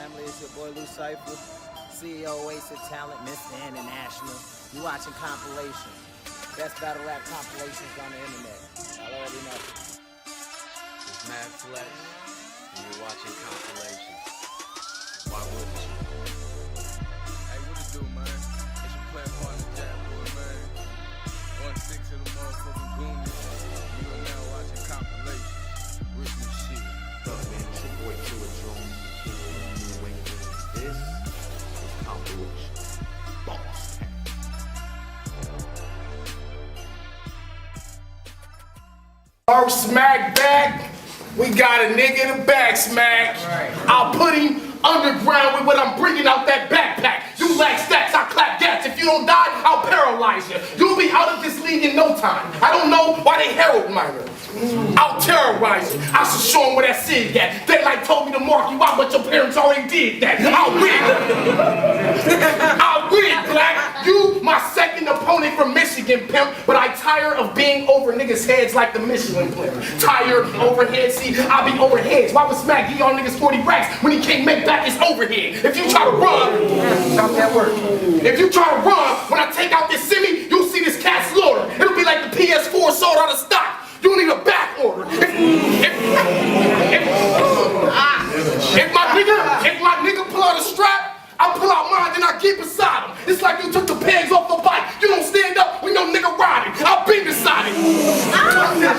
family? It's your boy Lou Cypher, CEO Oasis Talent, Mr. International. You watching compilations. Best battle rap compilations on the internet. Y'all already know. It's Mad Flex, and you're watching compilations. Why wouldn't you? Hey, what it do, man? It's your player partner, Jack Boy, man. 1-6 of the motherfucking Goonies. You are now watching compilations. Rhythm shit. What's up, man? It's your boy Killer Drone. This is compilation. Boss Town. First smack back, we got a nigga in the back smack. I'll put him underground with what I'm bringing out that backpack. You lack stacks, I clap gats. If you don't die, I'll paralyze you. You'll be out of this league in no time. I don't know why they herald minor. I'll terrorize you. I should show them where that Sid at. Daylight told me to mark you out, but your parents already did that. I'll win. I'll win, Black. You, my second opponent from Michigan, pimp, but I tire of being over niggas' heads like the Michelin pimp. Tired, overhead, see, I be overheads. Why would Smack give y'all niggas 40 racks when he can't make back his overhead? If you try to run, stop that word. If you try to run, when I take out this semi, you'll see this cat slaughter. It'll be like the PS4 sold out of stock. You need a back order. If my nigga pull out a strap, I pull out mine, then I keep beside him. It's like you took the pegs off the bike. You don't stand up when your nigga riding. I'll be beside him. Let's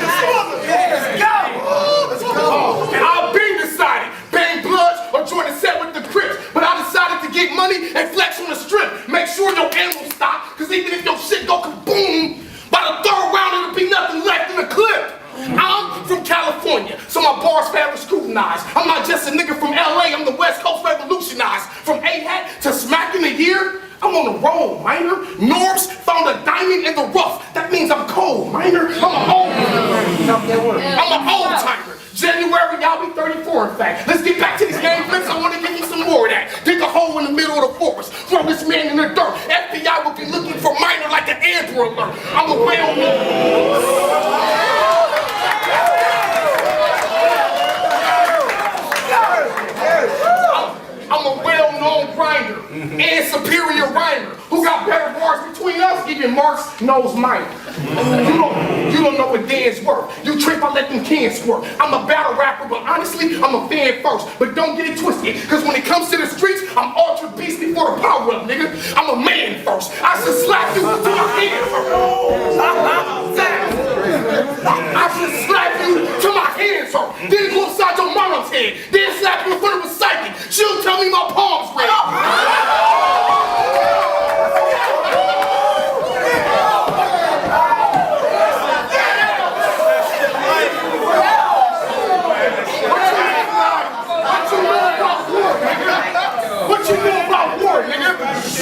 go. And I'll be beside him. Bang Bloods or join a set with the Crips. But I decided to get money and flex on the strip. Make sure your animal stop, cause even if your shit go kaboom, by the third round, it'll be nothing left in the clip. I'm from California, so my bars forever scrutinized. I'm not just a nigga from LA, I'm the West Coast revolutionized. From A-Hat to Smack in the year, I'm on the roll, minor. Norms found a diamond in the rough. That means I'm cold, minor. I'm an old timer. January, y'all be 34 in fact. Let's get back to these game flips. I want to give you some more of that. Dig a hole in the middle of the forest. Throw this man in the dirt. FBI will be looking for minor like an Amber Alert. I'm a well-known grinder and superior rhymer who got better bars between us. Even Marks knows mine. You don't know what Dan's worth. You trip, I let them cans squirt. I'm a battle rapper, but honestly, I'm a fan first. But don't get it twisted, cause when it comes to the streets, I'm ultra beast before the power up, nigga. I'm a man first. I should slap you to my hand first. I should slap you to my hands first. Then go upside your mama's head. Then slap you in front of a psychic. She'll tell me my palms red. What you know about war, nigga?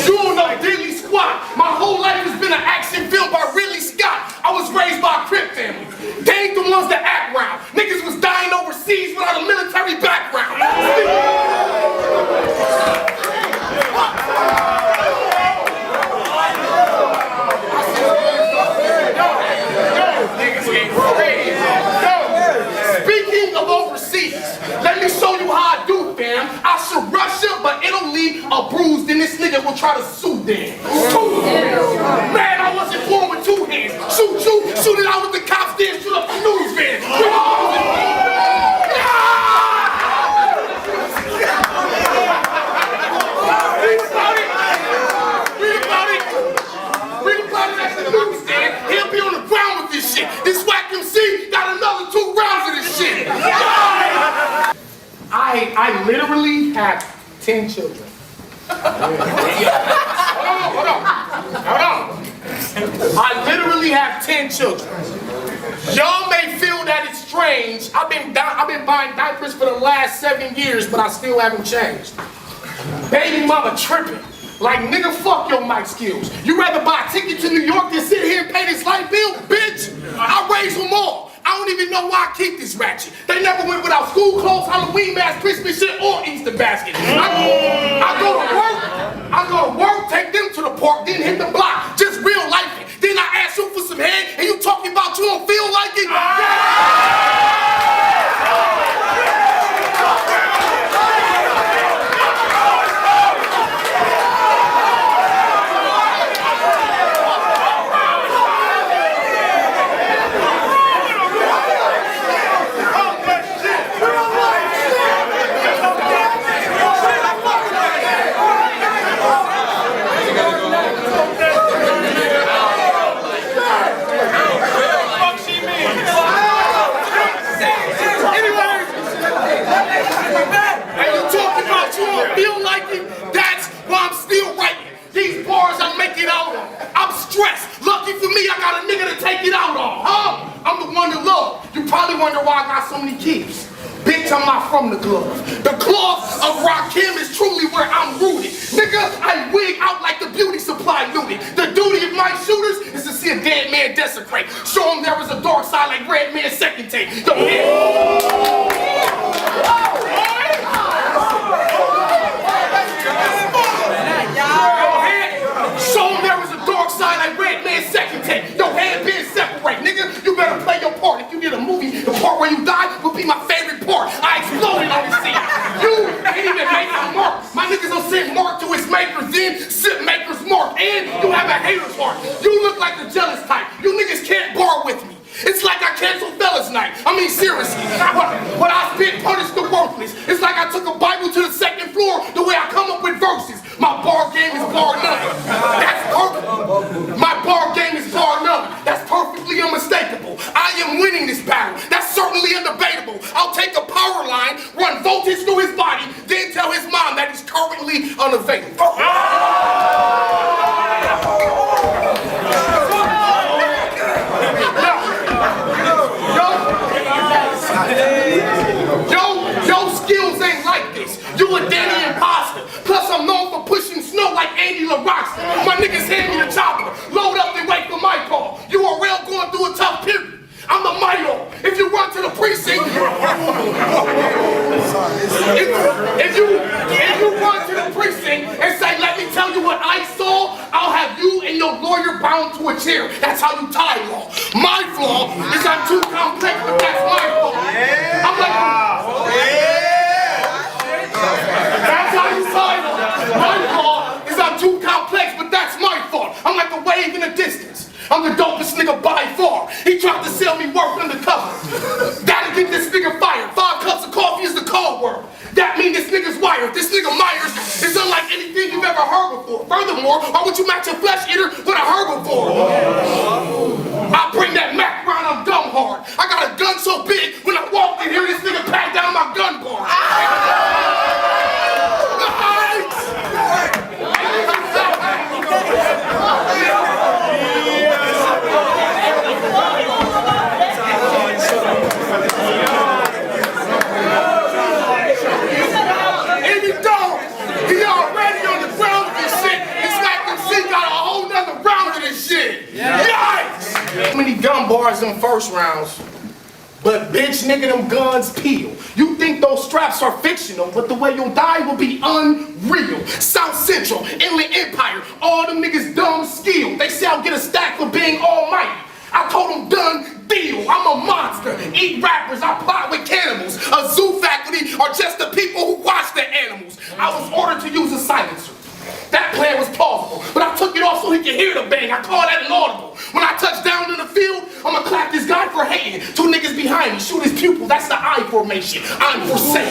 You don't know diddly squat. My whole life has been an action film by Ridley Scott. I was raised by a Crip family. They ain't the ones that act round. Niggas was dying overseas without a military background. Speaking of overseas, let me show you how I do, fam. I should Russia, but it'll leave a bruise, then this nigga will try to sue them. Man, I wasn't born with two hands. Shoot you, shoot it out with the cops, then shoot up the news van. Read about it at the newsstand. He'll be on the ground with this shit. This whack MC got another 2 rounds of this shit. I literally have 10 children. Hold on. I literally have 10 children. Y'all may feel that it's strange. I've been buying diapers for the last 7 years, but I still haven't changed. Baby mama tripping. Like, nigga, fuck your mic skills. You rather buy a ticket to New York than sit here and pay this light bill? Bitch, I raise them all. I don't even know why I keep this ratchet. They never went without school clothes, Halloween masks, Christmas shit, or Easter basket. I go to work, take them to the park, then hit the block. Just real life it. Then I ask you for some head, and you talking about you don't feel like it? dynamite shooters is to see a dead man desecrate. Show them there was a dark side like Red Man's second tape. Yo, show them there was a dark side like Red Man's second tape. Your head being separate, nigga. You better play your part. If you did a movie, the part where you died would be my favorite part. I exploded on the scene. You ain't even make a mark. My niggas don't send Mark to his maker, then send maker's mark. And you have a hater's heart. You look like the jealous type. You niggas can't bar with me. It's like I canceled Fellas Night. I mean, seriously. When I spit punish the worthless. It's like I took a Bible to the second floor the way I come up with verses. My bar game is bar none. That's perfect. My bar game is bar none. That's perfectly unmistakable. I am winning this battle. That's certainly undebatable. I'll take a power line, run voltage through his body, then tell his mom that he's currently unavailable. Your skills ain't like this. You a Danny imposter. Plus I'm known for pushing snow like Andy LaRoxa. My niggas hand me the chopper. Load up and wait for my call. You are real going through a tough period. I'm the Mito. If you run to the precinct, if you run to the precinct and say, let me tell you what I saw, I'll have you and your lawyer bound to a chair. That's how you tie law. My flaw is I'm too complex, but that's my flaw. I'm like, that's how you tie law. My flaw is I'm too complex, but that's my fault. I'm like a wave in the distance. I'm the dopest nigga by far. He tried to sell me work undercover. Gotta get this nigga fired. 5 cups of coffee is the cold word. That means this nigga's wired. This nigga Myers is unlike anything you've ever heard before. Furthermore, why would you match a flesh eater with a herbivore? I bring that Mac round, I'm dumb hard. I got a gun so big, when I walked in here, this nigga pat down my gun bar. Yikes! How many gun bars in first rounds? But bitch, nigga, them guns peel. You think those straps are fictional, but the way you'll die will be unreal. South Central, Inland Empire, all them niggas dumb skill. They say I'll get a stack for being almighty. I told them done deal. I'm a monster. Eat rappers, I plot with cannibals. A zoo faculty are just the people who watch the animals. I was ordered to use a silencer. That plan was plausible, but I took it off so he could hear the bang. I call that an audible. When I touch down in the field, I'ma clap this guy for hating. 2 niggas behind me, shoot his pupil. That's the I formation. I'm for sale.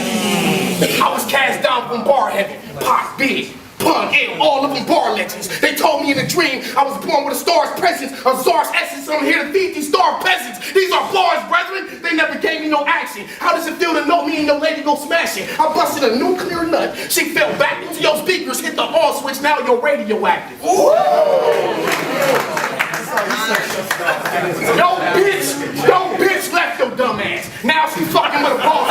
I was cast down from bar heaven. Pop big. Pun, and all of them bar legends. They told me in a dream I was born with a star's presence, a czar's essence. I'm here to feed these starved peasants. These are bars, brethren. They never gave me no action. How does it feel to know me and your lady go smashing? I busted a nuclear nut. She fell back into your speakers, hit the on switch. Now you're radioactive. Yo bitch left your dumb ass. Now she fucking with a boss.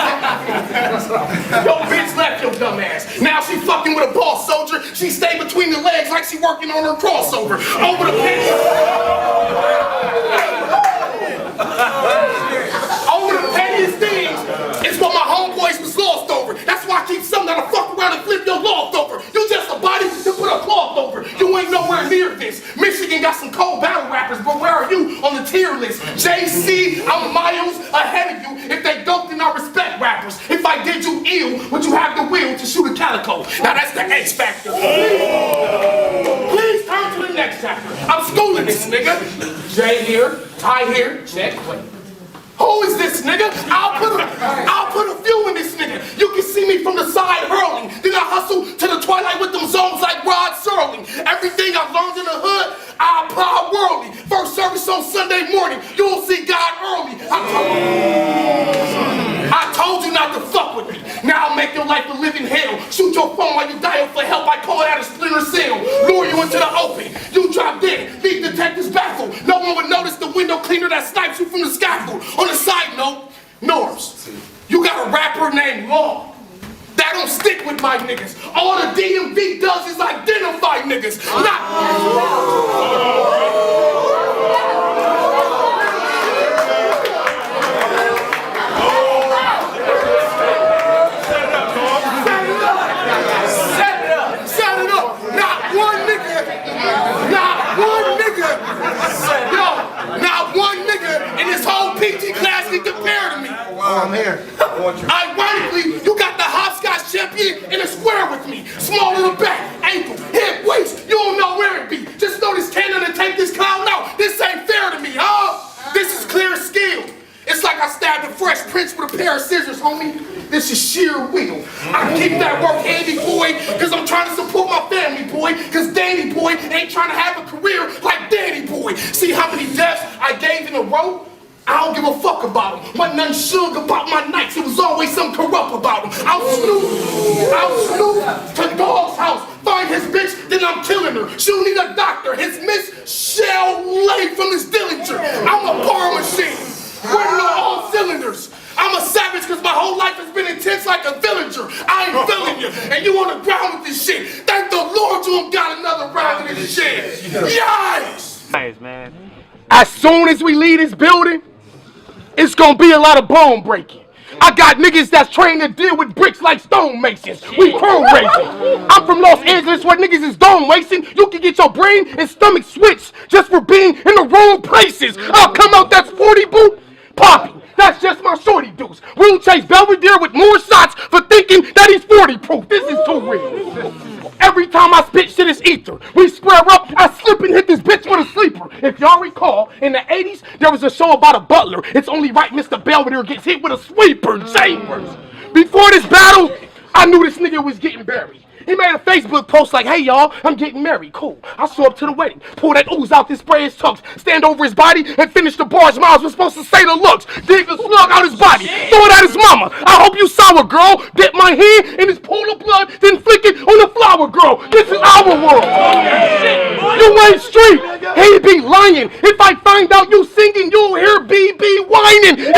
Yo bitch left your dumb ass. Now she fucking with a boss soldier. She stayed between the legs like she working on her crossover. Over the penny. Over the pettiest things is what my homeboys was lost over. That's why I keep something that'll fuck around and flip your loft over. You just a body to put a cloth over. You ain't nowhere near this. Michigan got some cold battle rappers, but where are you on the tier list? JC, I'm miles ahead of you. If they don't, then I respect rappers. If I did you ill, would you have the will to shoot a calico? Now that's the X factor. Please turn to the next chapter. I'm schooling this nigga. J here, Ty here, check. Who is this nigga? I'll put a few in this nigga. You can see me from the side hurling. Then I hustle to the twilight with them zones like Rod Serling. Everything I've learned in the hood, I apply worldly. First service on Sunday morning, you'll see God early. I told you not to fuck with me. Now I'll make your life a living hell. Shoot your phone while you dial for help. I call that a splinter cell. Lure you into the open. You drop dead. Leave detectives baffled. No one would notice the window cleaner that snipes you from the scaffold. On a side note, Norms, you got a rapper named Law. That I don't stick with my niggas. All the DMV does is identify niggas. PT class can compare to me. Well, I'm here. Ironically, you got the hopscotch champion in a square with me. Small in the back, ankle, hip, waist. You don't know where it be. Just know this cannon to take this clown out. This ain't fair to me, huh? This is clear skill. It's like I stabbed a Fresh Prince with a pair of scissors, homie. This is sheer will. I keep that work handy, boy, because I'm trying to support my family, boy, because Danny boy ain't trying to have a career like Danny boy. See how many deaths I gave in a row? I don't give a fuck about him. Wasn't nothing shug about my nights. It was always something corrupt about him. I'll snoop to dog's house, find his bitch, then I'm killing her. She'll need a doctor. His miss shall lay from his Dillinger. I'm a bar machine, running on all cylinders. I'm a savage because my whole life has been intense like a villager. I ain't feeling you, and you on the ground with this shit. Thank the Lord you don't got another round of this shit. Yikes! Nice, man. As soon as we leave this building, it's gonna be a lot of bone breaking. I got niggas that's trained to deal with bricks like stonemasons. We chrome racing. I'm from Los Angeles where niggas is dome racing. You can get your brain and stomach switched just for being in the wrong places. I'll come out that's 40 boot, poppy. That's just my shorty dudes. We'll chase Belvedere with more shots for thinking that he's 40 proof. This is too real. Every time I spit shit is ether. We square up, I slip and hit this bitch with a sleeper. If y'all recall, in the 80s, there was a show about a butler. It's only right Mr. Belvedere gets hit with a sweeper. Chambers. Before this battle, I knew this nigga was getting buried. He made a Facebook post like, hey y'all, I'm getting married, cool. I show up to the wedding, pull that ooze out, then spray his tux, stand over his body, and finish the bars Miles was supposed to say the looks, dig the slug out his body, throw it at his mama. I hope you sour, girl. Dip my hand in his pool of blood, then flick it on the flower, girl. This is our world. You ain't street. He be lying. If I find out you singing, you'll hear BB whining. Is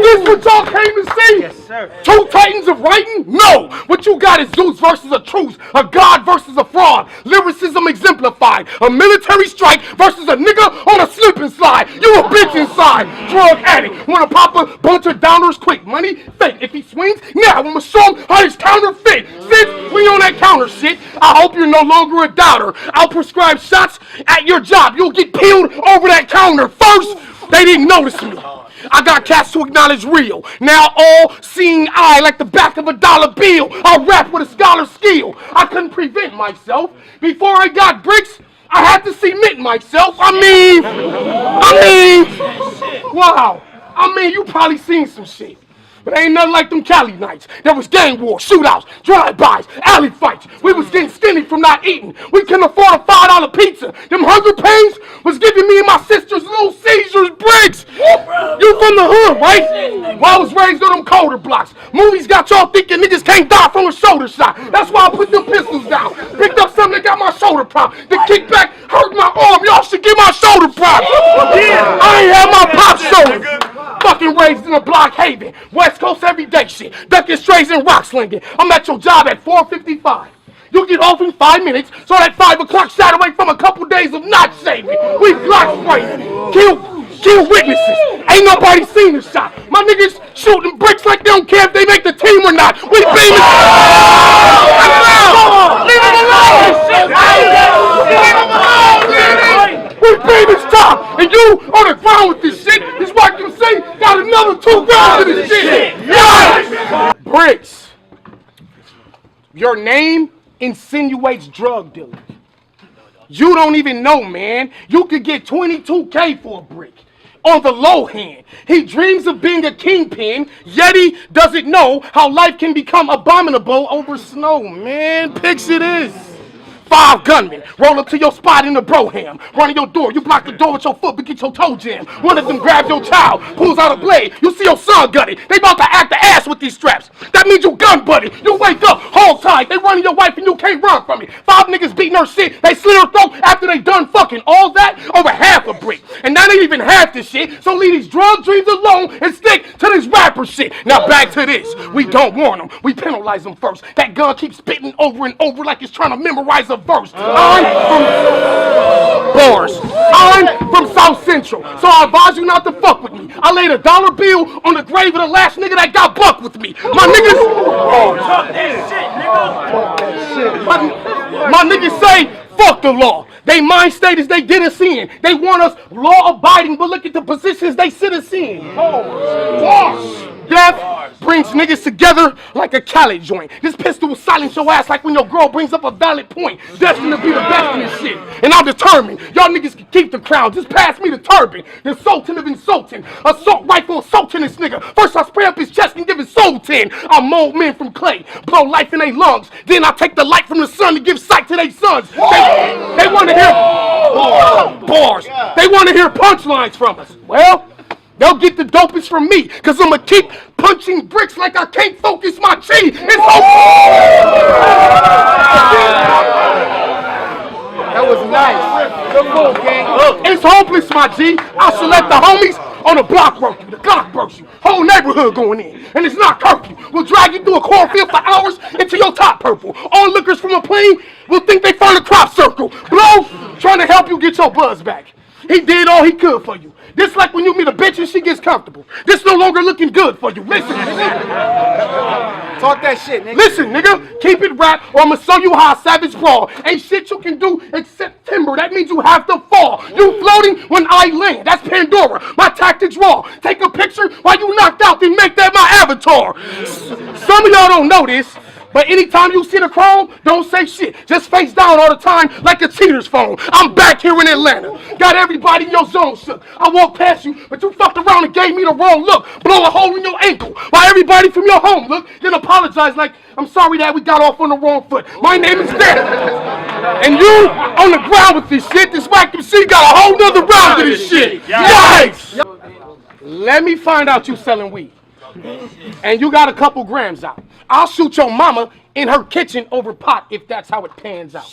this what y'all came to see? Yes, sir. Two titans of writing? No. What you got is Zeus versus a truth, a god versus a fraud. Lyricism exemplified. A military strike versus a nigga on a slip and slide. You a bitch inside. Drug addict. Wanna pop a bunch of downers quick. Money fake. If he swings, now I'ma show him how he's counterfeit. Since we on that counter shit, I hope you're no longer a doubter. I'll prescribe shots at your job. You'll get peeled over that counter. First, they didn't notice me. I got cats to acknowledge real. Now all seeing eye like the back of a dollar bill. I rap with a scholar's skill. I couldn't prevent myself. Before I got bricks, I had to cement myself. I mean, you probably seen some shit. But ain't nothing like them Cali nights. There was gang wars, shootouts, drive-bys, alley fights. We was getting skinny from not eating. We couldn't afford a $5 pizza. Them hunger pains was giving me and my sister's little Caesars bricks. You from the hood, right? Well, I was raised on them colder blocks. Movies got y'all thinking niggas can't die from a shoulder shot. That's why I put them pistols down. Picked up something that got my shoulder prop. The kickback hurt my arm. Y'all should get my shoulder prop. I ain't had my pop shoulder. Fucking raised in a block haven. West Coast everyday shit. Ducking strays and rock slinging. I'm at your job at 4:55. You get off in 5 minutes, so that 5 o'clock shot away from a couple days of not shaving. We block spraying. Kill witnesses. Ain't nobody seen the shot. My niggas shooting bricks like they don't care if they make the team or not. We beaming. Leave him alone. We beaming top, and you on the ground with this shit. It's what you say. Got another 2 rounds of this shit. Yes. Bricks. Your name insinuates drug dealing. You don't even know, man. You could get $22K for a brick. On the low hand, he dreams of being a kingpin, yet he doesn't know how life can become abominable over snow, man. Picture this. 5 gunmen roll up to your spot in the Broham. Run in your door, you block the door with your foot but get your toe jammed. One of them grabs your child, pulls out a blade. You see your son gutted. They about to act the ass with these straps. That means you gun buddy. You wake up, hold tight. They running your wife and you can't run from it. 5 niggas beating her shit. They slit her throat after they done fucking. All that over half a brick. And that ain't even half the shit. So leave these drug dreams alone and stick to this rapper shit. Now back to this. We don't warn them. We penalize them first. That gun keeps spitting over and over like it's trying to memorize a verse. I'm from South Central, so I advise you not to fuck with me. I laid a $1 bill on the grave of the last nigga that got bucked with me. My niggas say, fuck the law. They mind state is they didn't sin. They want us law-abiding, but look at the positions they sit us in. Death brings niggas together like a Cali joint. This pistol will silence your ass like when your girl brings up a valid point. Destined to be the best in this shit. And I'm determined. Y'all niggas can keep the crown. Just pass me the turban. The Sultan of insulting. Assault rifle assaulting this nigga. First I spray up his chest and give his soul 10. I mold men from clay. Blow life in their lungs. Then I take the light from the sun to give sight to their sons. They want to hear bars. They want to hear punchlines from us. Well, they'll get the dopest from me, cause I'ma keep punching bricks like I can't focus my chi. It's That was nice. Good move, gang. It's hopeless, my G. I should let the homies on the block work you, the Glock burst you. Whole neighborhood going in, and it's not curfew. We'll drag you through a cornfield for hours until your top purple. Onlookers from a plane will think they found a crop circle. Blow, trying to help you get your buzz back. He did all he could for you. This like when you meet a bitch and she gets comfortable. This no longer looking good for you. Listen, nigga. Talk that shit, nigga. Listen, nigga. Keep it rap or I'ma show you how a savage brawl. Ain't shit you can do except timber. That means you have to fall. You floating when I land. That's Pandora. My tactics raw. Take a picture while you knocked out, then make that my avatar. Some of y'all don't know this. But anytime you see the chrome, don't say shit. Just face down all the time like a cheater's phone. I'm back here in Atlanta. Got everybody in your zone shook. I walked past you, but you fucked around and gave me the wrong look. Blow a hole in your ankle while everybody from your home look. Then apologize like, I'm sorry that we got off on the wrong foot. My name is Dan. And you on the ground with this shit. This whack MC got a whole nother round of this shit. Yikes! Let me find out you selling weed. And you got a couple grams out. I'll shoot your mama in her kitchen over pot if that's how it pans out.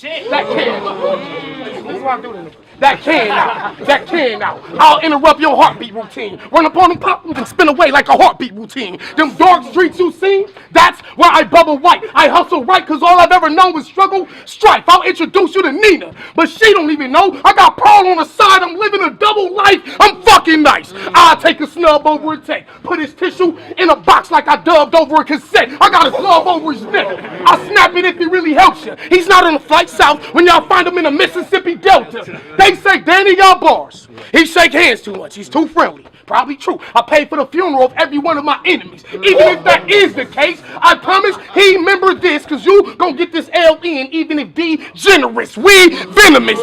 That can out. I'll interrupt your heartbeat routine. Run up on them pop and spin away like a heartbeat routine. Them dark streets you seen, that's where I bubble white. I hustle right cause all I've ever known was struggle, strife. I'll introduce you to Nina, but she don't even know. I got Paul on the side, I'm living a double life. I'm fucking nice. I'll take a snub over a tape. Put his tissue in a box like I dubbed over a cassette. I got a glove over his neck. I snap it if it really helps you. He's not on the flight south when y'all find him in the Mississippi Delta. They say Danny got bars. He shake hands too much. He's too friendly. Probably true. I paid for the funeral of every one of my enemies. Even if that is the case, I promise he remember this, cause you gon' get this L in even if D generous. We venomous.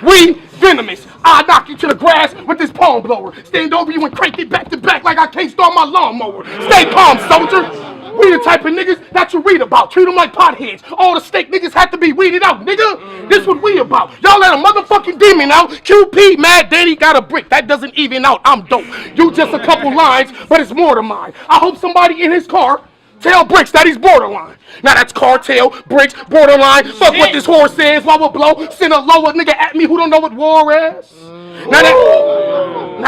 We venomous. I knock you to the grass with this palm blower. Stand over you and crank it back to back like I can't start my lawnmower. Stay calm, soldier. We the type of niggas that you read about. Treat them like potheads. All the steak niggas have to be weeded out, nigga. This what we about. Y'all let a motherfucking demon out. QP, mad Danny got a brick. That doesn't even out. I'm dope. You just a couple lines, but it's more than mine. I hope somebody in his car tell Bricks that he's borderline. Now that's cartel, Bricks, borderline. Fuck what this whore says while we blow. Send a lower nigga at me who don't know what war is. Now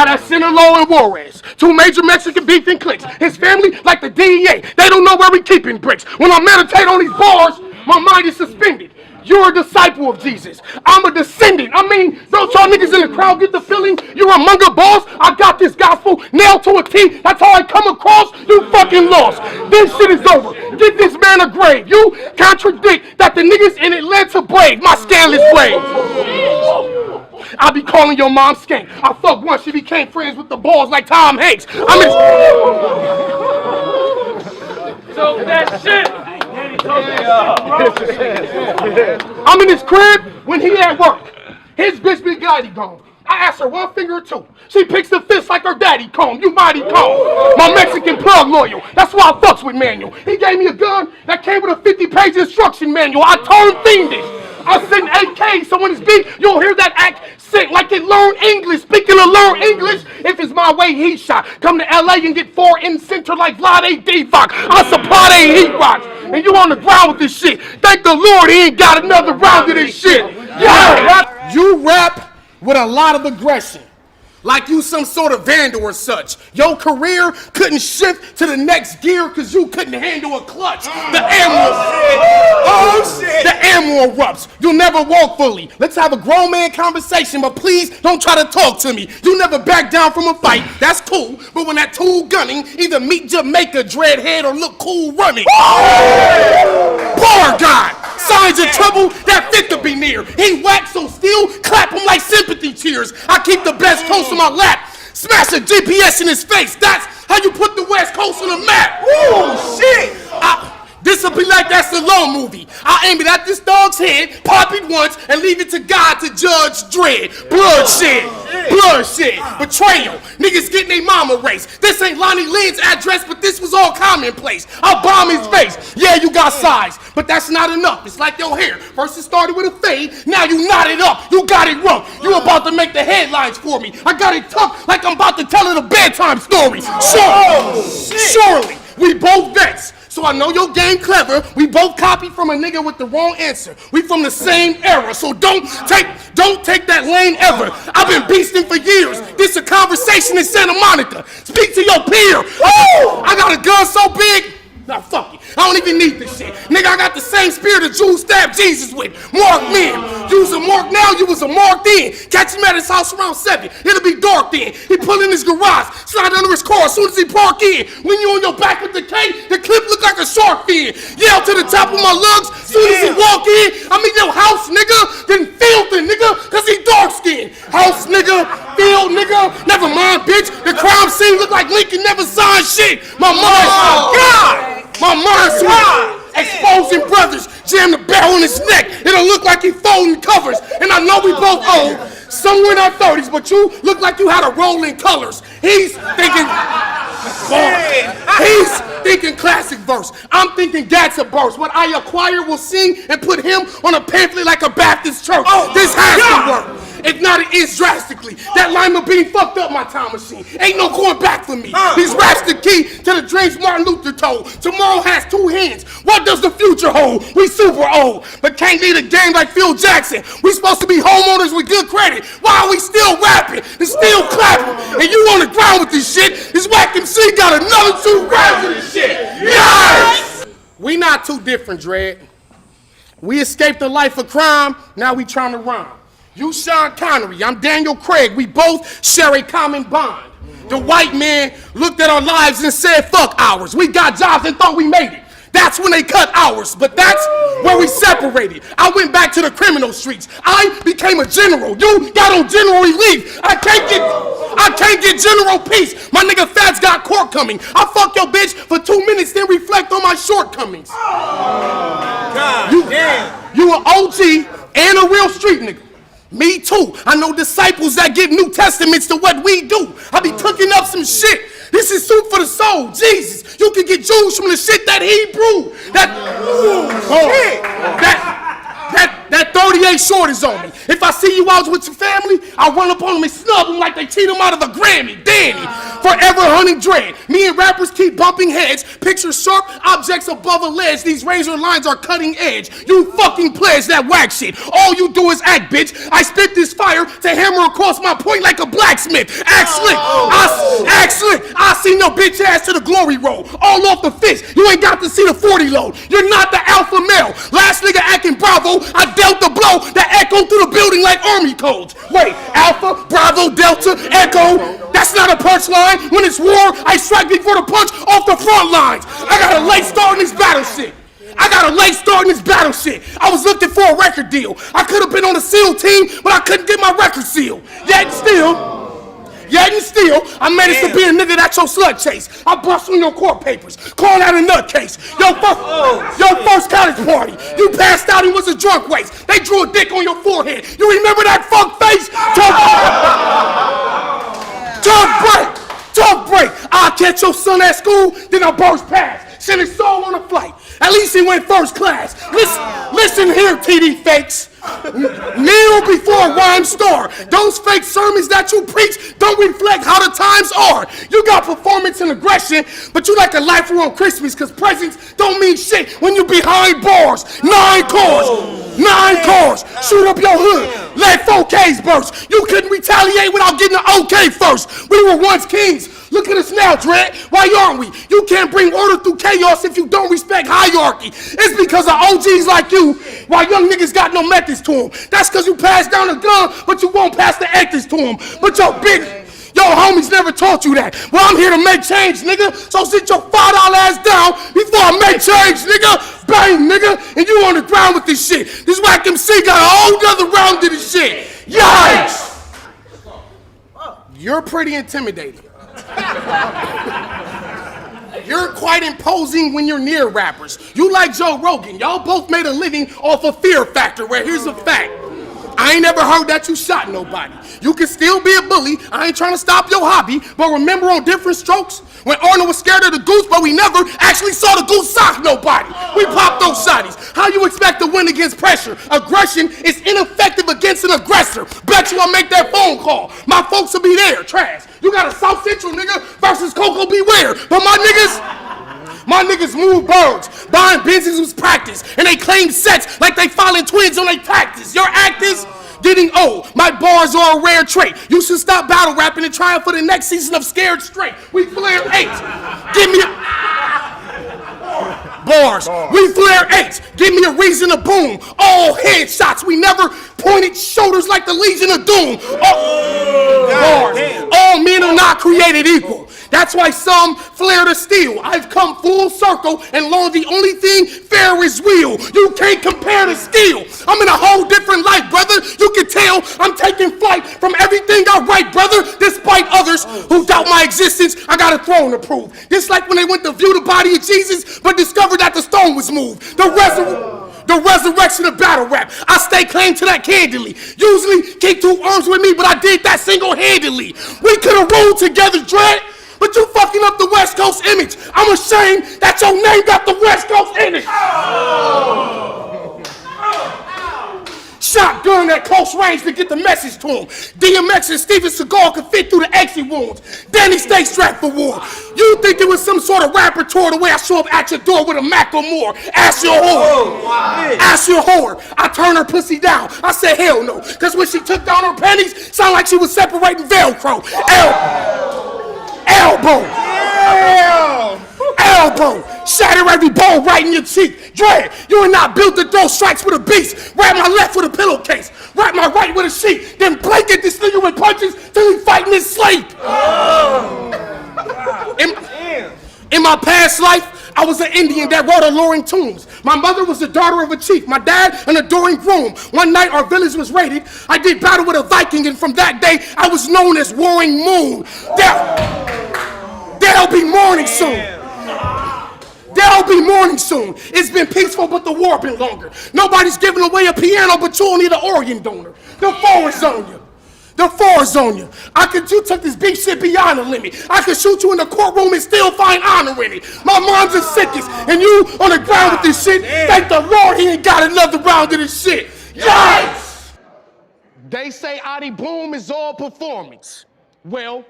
that's Sinaloa and Juarez. 2 major Mexican beefing cliques. His family like the DEA. They don't know where we keeping Bricks. When I meditate on these bars, my mind is suspended. You're a disciple of Jesus. I'm a descendant. I mean, don't y'all niggas in the crowd get the feeling you're among a boss? I got this gospel nailed to a T. That's how I come across. You fucking lost. This shit is over. Get this man a grave. You contradict that the niggas in it led to brave my scandalous ways. I be calling your mom skank. I fucked once, she became friends with the balls like Tom Hanks. I'm in his crib when he at work. His bitch Big Gotti gone. I asked her 1 finger or 2. She picks the fist like her daddy comb. You mighty comb. My Mexican plug loyal. That's why I fucks with Manuel. He gave me a gun that came with a 50-page instruction manual. I turned fiendish. I send AK, so when it's big, you'll hear that accent like it learned English. Speaking of learn English, if it's my way, he shot. Come to LA and get 4 in center like Vlade Divac. I supply they heat rocks. And you on the ground with this shit. Thank the Lord he ain't got another round of this shit. Yeah, you rap with a lot of aggression. Like you some sort of vandal or such. Your career couldn't shift to the next gear because you couldn't handle a clutch. The ammo. Oh shit. The ammo erupts. You'll never walk fully. Let's have a grown man conversation, but please don't try to talk to me. You never back down from a fight. That's cool. But when that tool gunning, either meet Jamaica dreadhead or look cool running. Bar guy. Signs of trouble that fit to be near. He whack, so still clap him like sympathy cheers. I keep the best coast on my lap. Smash a GPS in his face. That's how you put the West Coast on the map. Woo, shit. This'll be like that Stallone movie. I aim it at this dog's head, pop it once, and leave it to God to judge dread. Bloodshed. Bloodshed. Betrayal. Niggas getting their mama raised. This ain't Lonnie Lynn's address, but this was all commonplace. I'll bomb his face. Yeah, you got size, but that's not enough. It's like your hair. First it started with a fade, now you knot it up. You got it wrong. You about to make the headlines for me. I got it tucked like I'm about to tell it a bedtime story. Surely, we both vets. So I know your game clever. We both copied from a nigga with the wrong answer. We from the same era, so don't take that lane ever. I've been beasting for years. This a conversation in Santa Monica. Speak to your peer. Woo! I got a gun so big. Nah, fuck it. I don't even need this shit. Nigga, I got the same spirit the Jews stabbed Jesus with. Mark men. You was a mark now, you was a mark then. Catch him at his house around 7. It'll be dark then. He pull in his garage, slide under his car as soon as he park in. When you on your back with the K, the clip look like a shark fin. Yell to the top of my lungs, soon as he walk in. I'm in your house, nigga. Then filthy, nigga, cause he dark skinned. House, nigga, field, nigga. Never mind, bitch. The crime scene look like Lincoln never signed shit. My mind, God. My mind's exposing brothers, jam the bell on his neck. It'll look like he folding covers. And I know we both old, somewhere in our 30s, but you look like you had a roll in colors. He's thinking classic verse. I'm thinking Gatsa verse. What I acquire will sing and put him on a pamphlet like a Baptist church. This has to work. If not, it ends drastically. That lima bean fucked up my time machine. Ain't no going back for me. These raps the key to the dreams Martin Luther told. Tomorrow has 2 hands. What does the future hold? We super old, but can't lead a game like Phil Jackson. We supposed to be homeowners with good credit. Why are we still rapping and still clapping? And you on the ground with this shit? This whack MC got another 2 rounds of this shit. Yes! We not too different, Dread. We escaped a life of crime. Now we trying to rhyme. You Sean Connery, I'm Daniel Craig. We both share a common bond. The white man looked at our lives and said, fuck ours. We got jobs and thought we made it. That's when they cut ours, but that's where we separated. I went back to the criminal streets. I became a general. You got on general relief. I can't get general peace. My nigga Fats got court coming. I fuck your bitch for 2 minutes, then reflect on my shortcomings. God, you an OG and a real street nigga. Me too. I know disciples that give New Testaments to what we do. I be cooking up some shit. This is soup for the soul. Jesus, you can get Jews from the shit that he brewed. That 38 short is on me. If I see you out with your family, I'll run up on them and snub them like they cheat them out of a Grammy. Danny, forever hunting dread. Me and rappers keep bumping heads. Picture sharp objects above a ledge. These razor lines are cutting edge. You fucking pledge that whack shit. All you do is act, bitch. I spit this fire to hammer across my point like a blacksmith. Act slick. I seen no bitch ass to the glory roll. All off the fist. You ain't got to see the 40 load. You're not the alpha male. Last nigga acting Bravo. I dealt the blow that echoed through the building like army codes. Wait, Alpha, Bravo, Delta, Echo. That's not a punchline. When it's war, I strike before the punch off the front lines. I got a late start in this battle shit. I was looking for a record deal. I could have been on the SEAL team, but I couldn't get my record seal. Yet still, Yet and still, I managed to be a nigga that your slut chase. I bust on your court papers, call out a nutcase. Your first college party, you passed out and was a drunk waste. They drew a dick on your forehead. You remember that fuck face? Talk break. I'll catch your son at school, then I'll burst past. Send his soul on a flight. At least he went first class. Listen here, TD fakes. Kneel before a rhyme star. Those fake sermons that you preach don't reflect how the times are. You got performance and aggression, but you like a life on Christmas, cause presents don't mean shit when you behind bars. 9 cars. Shoot up your hood. Let 4Ks burst. You couldn't retaliate without getting an okay first. We were once kings. Look at us now, Dread. Why aren't we? You can't bring order through chaos if you don't respect hierarchy. It's because of OGs like you, while young niggas got no methods to them. That's because you passed down a gun, but you won't pass the ethics to them. But your homies never taught you that. Well, I'm here to make change, nigga. So sit your $5 ass down before I make change, nigga. Bang, nigga. And you on the ground with this shit. This whack MC got a whole nother round to this shit. Yikes! You're pretty intimidating. You're quite imposing when you're near rappers. You like Joe Rogan. Y'all both made a living off of Fear Factor, where here's a fact. I ain't never heard that you shot nobody. You can still be a bully. I ain't trying to stop your hobby, but remember on Different Strokes? When Arnold was scared of the goose, but we never actually saw the goose sock nobody. We popped those shotties. How you expect to win against pressure? Aggression is ineffective against an aggressor. Bet you I'll make that phone call. My folks will be there. Trash. You got a South Central nigga versus Coco Beware. But my niggas move birds. Buying Benzes was practice. And they claim sets like they filing twins on their practice. Your act is getting old. My bars are a rare trait. You should stop battle rapping and try for the next season of Scared Straight. We flare 8. Give me bars. We flare 8. Give me a reason to boom. All headshots. We never pointed shoulders like the Legion of Doom. Bars. All men are not created equal. That's why some flare to steal. I've come full circle and learned the only thing fair is real. You can't compare to skill. I'm in a whole different life, brother. You can tell I'm taking flight from everything I write, brother. Despite others who doubt my existence, I got a throne to prove. Just like when they went to view the body of Jesus, but discovered that the stone was moved. The resurrection of battle rap. I stay claim to that candidly. Usually keep 2 arms with me, but I did that single-handedly. We could have rolled together, Dread. But you fucking up the West Coast image. I'm ashamed that your name got the West Coast in it. Shotgun at close range to get the message to him. DMX and Steven Seagal could fit through the exit wounds. Danny stay strapped for war. You think it was some sort of rapper tour the way I show up at your door with a Mac or more? Ask your whore. Ask your whore. I turn her pussy down. I said hell no. Cause when she took down her panties, sound like she was separating Velcro. Elbow, shatter every bone right in your cheek. Dread, you are not built to throw strikes with a beast. Wrap my left with a pillowcase, wrap my right with a sheet, then blanket this nigga with punches till he fighting his sleep. In my past life, I was an Indian that wrote alluring tunes. My mother was the daughter of a chief. My dad, an adoring groom. One night, our village was raided. I did battle with a Viking, and from that day, I was known as Warring Moon. There'll be morning soon. There'll be morning soon. It's been peaceful, but the war been longer. Nobody's giving away a piano, but you'll need an organ donor. The forest on you. You took this big shit beyond the limit. I could shoot you in the courtroom and still find honor in it. My mom's the sickest, and you on the ground with this shit. Thank the Lord he ain't got another round of this shit. Yikes! They say Adi Boom is all performance. Well,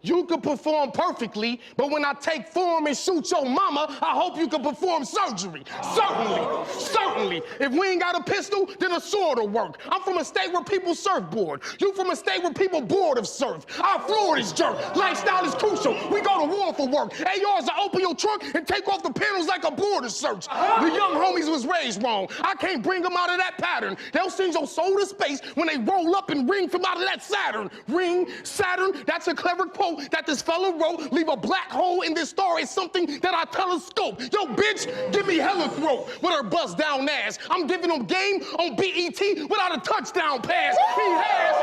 you can perform perfectly, but when I take form and shoot your mama, I hope you can perform surgery. Certainly. If we ain't got a pistol, then a sword will work. I'm from a state where people surfboard. You from a state where people bored of surf. Our Florida's jerk. Lifestyle is crucial. We go to war for work. ARs to open your trunk and take off the panels like a border search. The young homies was raised wrong. I can't bring them out of that pattern. They'll send your soul to space when they roll up and ring from out of that Saturn. Ring, Saturn, that's a clever quote that this fella wrote. Leave a black hole in this star is something that I telescope. Yo, bitch, give me hella throat with her bust down ass. I'm giving him game on BET without a touchdown pass. He has.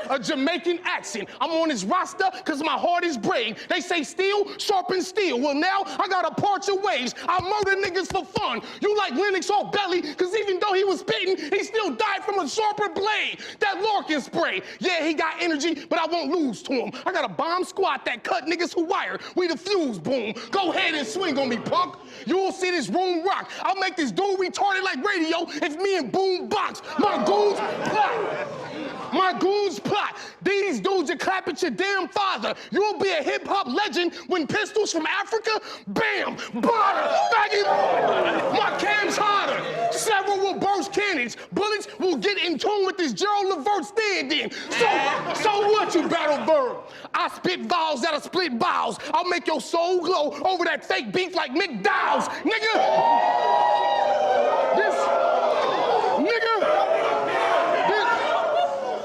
a Jamaican accent. I'm on his roster cause my heart is brave. They say steel sharpens steel. Well now I got a part your ways. I murder niggas for fun. You like Lennox off belly cause even though he was spitting, he still died from a sharper blade. That Larkin spray. Yeah, he got energy, but I won't lose to him. I got a bomb squad that cut niggas who wire. We the fuse boom. Go ahead and swing on me, punk. You'll see this room rock. I'll make this dude retarded like radio if me and Boom box. My goons plot. My goons plot. These dudes that clap at your damn father. You'll be a hip-hop legend when pistols from Africa, bam, butter, faggot. My cam's hotter. Several will burst cannons. Bullets will get in tune with this Gerald Levert stand-in. So what, you battle bird? I spit vowels that'll split bowels. I'll make your soul glow over that fake beef like McDowell's.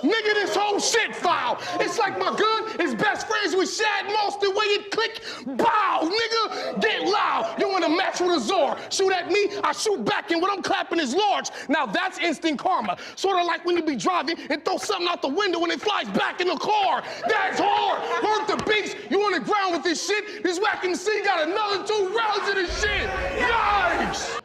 Nigga, this whole shit foul. It's like my gun is best friends with Shad Moss. The way it click, bow. Nigga, get loud. You want to match with a Zor. Shoot at me, I shoot back, and what I'm clapping is large. Now that's instant karma. Sort of like when you be driving and throw something out the window and it flies back in the car. That's hard. Work the beats. You on the ground with this shit. This whack MC got another 2 rounds of this shit. Yikes!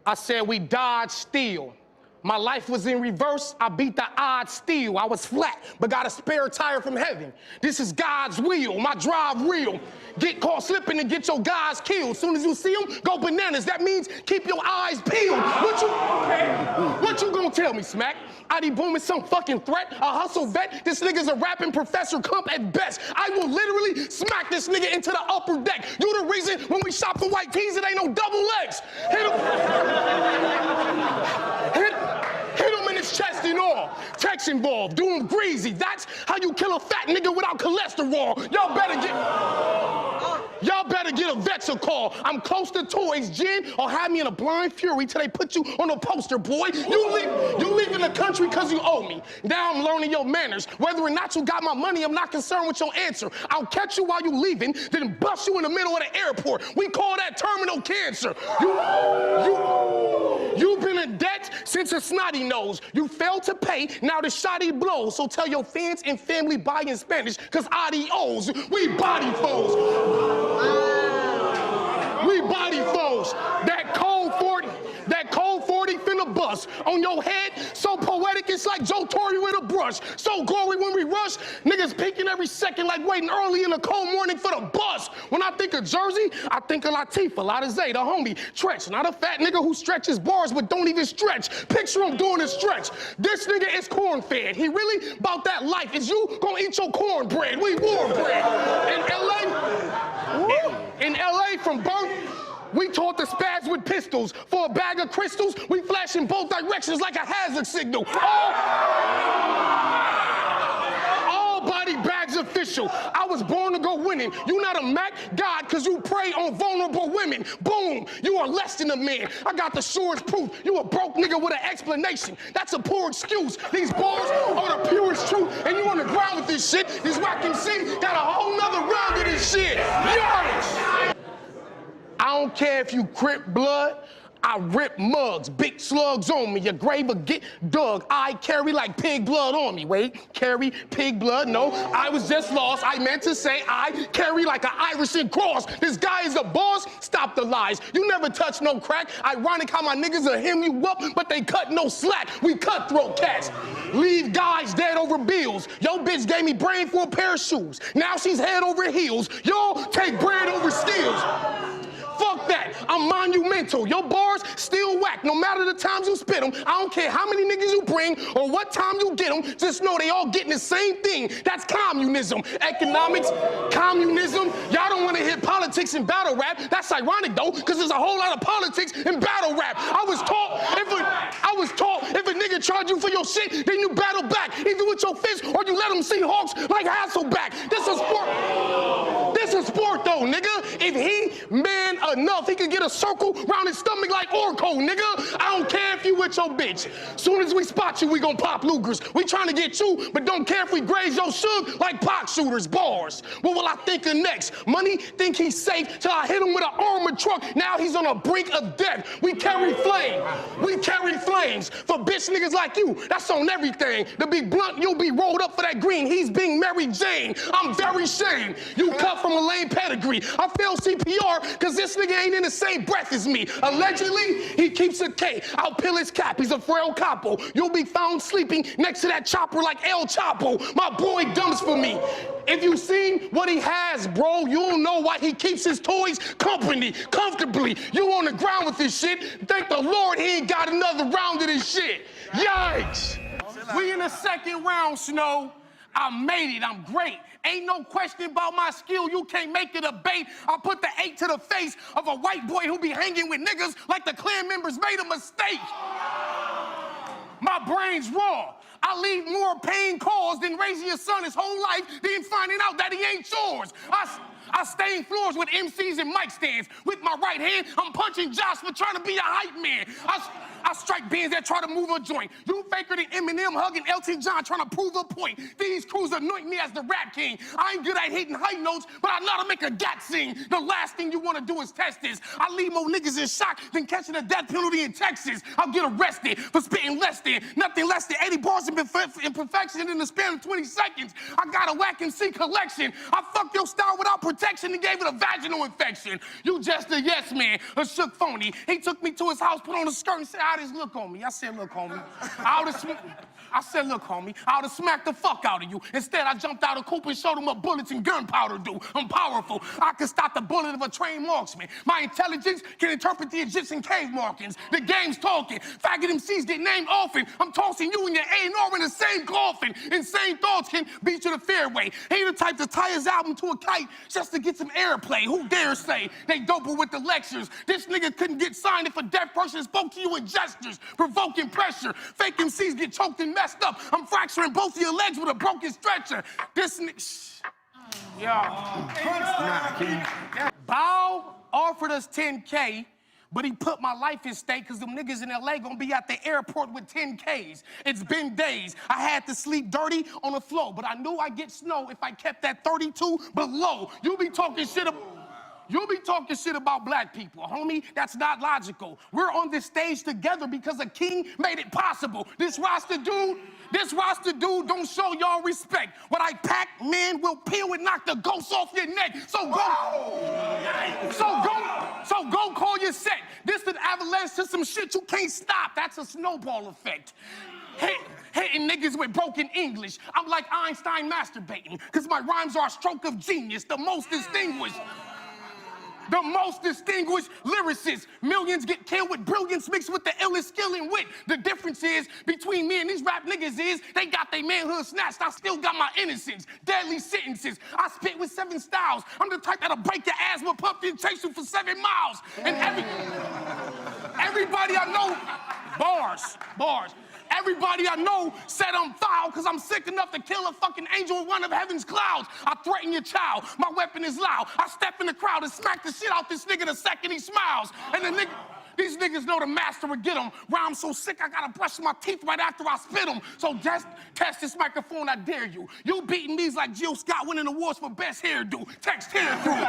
I said we dodge steel. My life was in reverse, I beat the odds still. I was flat, but got a spare tire from heaven. This is God's will, my drive real. Get caught slipping and get your guys killed. Soon as you see them, go bananas. That means keep your eyes peeled. What you gonna tell me, Smack? ID Boom is some fucking threat, a hustle vet. This nigga's a rapping Professor Clump at best. I will literally smack this nigga into the upper deck. You the reason when we shop for white tees, it ain't no double legs. Hit him in his chest and all. Text involved, do him greasy. That's how you kill a fat nigga without cholesterol. Y'all better get a Vexa call. I'm close to toys, gin, or have me in a blind fury till they put you on a poster, boy. You leaving the country cause you owe me. Now I'm learning your manners. Whether or not you got my money, I'm not concerned with your answer. I'll catch you while you leaving, then bust you in the middle of the airport. We call that terminal cancer. You've been in debt since a snotty nose. You failed to pay, now the shoddy blows. So tell your fans and family buy in Spanish, cause adios, we body foes. We body foes. That cold 40 finna bust on your head. So poetic, it's like Joe Torre with a brush. So gory when we rush, niggas peeking every second like waiting early in the cold morning for the bus. When I think of Jersey, I think of Latifah, Latizé, the homie, Tretch. Not a fat nigga who stretches bars but don't even stretch. Picture him doing a stretch. This nigga is corn-fed. He really about that life. Is you gonna eat your cornbread? We war bread. In LA from birth, we taught the spads with pistols. For a bag of crystals, we flash in both directions like a hazard signal. All body bags official. I was born to go winning. You not a Mac God because you prey on vulnerable women. Boom, you are less than a man. I got the surest proof. You a broke nigga with an explanation. That's a poor excuse. These bars are the purest truth. And you on the ground with this shit. This whack MC got a whole nother round of this shit. Yikes! I don't care if you Crip blood, I rip mugs, big slugs on me, your grave will get dug. I carry like pig blood on me. Wait, carry pig blood? No, I was just lost. I meant to say I carry like an Irish cross. This guy is a boss, stop the lies. You never touch no crack. Ironic how my niggas will hem you up, but they cut no slack. We cutthroat cats. Leave guys dead over bills. Yo bitch gave me brain for a pair of shoes. Now she's head over heels. Y'all take bread over steals. Fuck that, I'm monumental. Your bars still whack, no matter the times you spit them. I don't care how many niggas you bring or what time you get them. Just know they all getting the same thing. That's communism. Economics, communism. Y'all don't want to hear politics in battle rap. That's ironic though, because there's a whole lot of politics in battle rap. I was taught if a nigga charge you for your shit, then you battle back, either with your fist or you let them see Hawks like Hasselback. This is sport. This is sport though, nigga. If he man got enough, he could get a circle around his stomach like Orko, nigga. I don't care if you with your bitch. Soon as we spot you, we gon' pop Lugers. We trying to get you, but don't care if we graze your shug like pot shooters, bars. What will I think of next? Money, think he's safe till I hit him with an armored truck. Now he's on the brink of death. We carry flame. We carry flames. For bitch niggas like you, that's on everything. To be blunt, you'll be rolled up for that green. He's being Mary Jane. I'm very shamed. You cut from a lame pedigree. I failed CPR cause this nigga ain't in the same breath as me. Allegedly, he keeps a K. I'll peel his cap. He's a frail capo. You'll be found sleeping next to that chopper like El Chapo. My boy dumps for me. If you seen what he has, bro, you'll know why he keeps his toys company, comfortably. You on the ground with this shit. Thank the Lord he ain't got another round of this shit. Yikes. We in the second round, Snow. I made it, I'm great. Ain't no question about my skill, you can't make it a bait. I put the 8 to the face of a white boy who be hanging with niggas like the Klan members made a mistake. My brain's raw. I leave more pain caused than raising your son his whole life than finding out that he ain't yours. I stain floors with MCs and mic stands. With my right hand, I'm punching Josh for trying to be a hype man. I strike bands that try to move a joint. You faker than Eminem hugging Elton John trying to prove a point. These crews anoint me as the rap king. I ain't good at hitting high notes, but I know how to make a gat sing. The last thing you want to do is test this. I leave more niggas in shock than catching a death penalty in Texas. I'll get arrested for spitting less than, nothing less than 80 bars of imperfection in the span of 20 seconds. I got a whack MC collection. I fucked your style without protection and gave it a vaginal infection. You just a yes man, a shook phony. He took me to his house, put on a skirt and said, how this look on me? I said, look, homie. I said, look, homie, I would've smacked the fuck out of you. Instead, I jumped out of Coop and showed him what bullets and gunpowder do. I'm powerful. I can stop the bullet of a trained marksman. My intelligence can interpret the Egyptian cave markings. The game's talking. Faggot MCs get named often. I'm tossing you and your A&R in the same coffin. Insane thoughts can beat you to fairway. He the type to tie his album to a kite just to get some airplay. Who dare say they doper with the lectures? This nigga couldn't get signed if a deaf person spoke to you in gestures, provoking pressure. Fake MCs get choked and messed up. I'm fracturing both of your legs with a broken stretcher. This nigga, Bow offered us 10K, but he put my life in stake because them niggas in LA gonna be at the airport with 10Ks. It's been days. I had to sleep dirty on the floor, but I knew I'd get snow if I kept that 32 below. You be talking shit about black people, homie. That's not logical. We're on this stage together because a king made it possible. This roster dude don't show y'all respect. What I pack, man, will peel and knock the ghost off your neck. So go call your set. This an avalanche to some shit you can't stop. That's a snowball effect. Hitting niggas with broken English. I'm like Einstein masturbating, because my rhymes are a stroke of genius, the most distinguished lyricists. Millions get killed with brilliance mixed with the illest skill and wit. The difference is between me and these rap niggas is they got their manhood snatched. I still got my innocence. Deadly sentences. I spit with 7 styles. I'm the type that'll break your ass with pump and chase you for 7 miles. And everybody I know, bars. Everybody I know said I'm foul because I'm sick enough to kill a fucking angel with one of heaven's clouds. I threaten your child. My weapon is loud. I step in the crowd and smack the shit out this nigga the second he smiles. And these niggas know the master will get them. Rhyme so sick I gotta brush my teeth right after I spit them. So just test this microphone, I dare you. You beating me's like Jill Scott winning awards for best hairdo. Text hair through.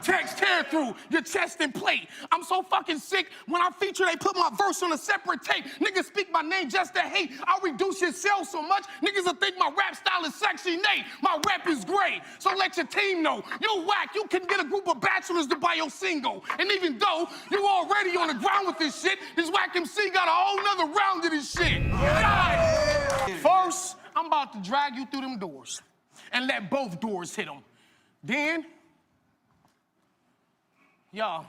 Text hair through your chest and plate. I'm so fucking sick. When I feature, they put my verse on a separate tape. Niggas speak my name just to hate. I'll reduce your sales so much, niggas will think my rap style is sexy Nate. My rap is great, so let your team know. You whack, you can get a group of bachelors to buy your single. And even though you already on the ground with this shit, this whack MC got a whole nother round of this shit. First, I'm about to drag you through them doors and let both doors hit them. Then, y'all,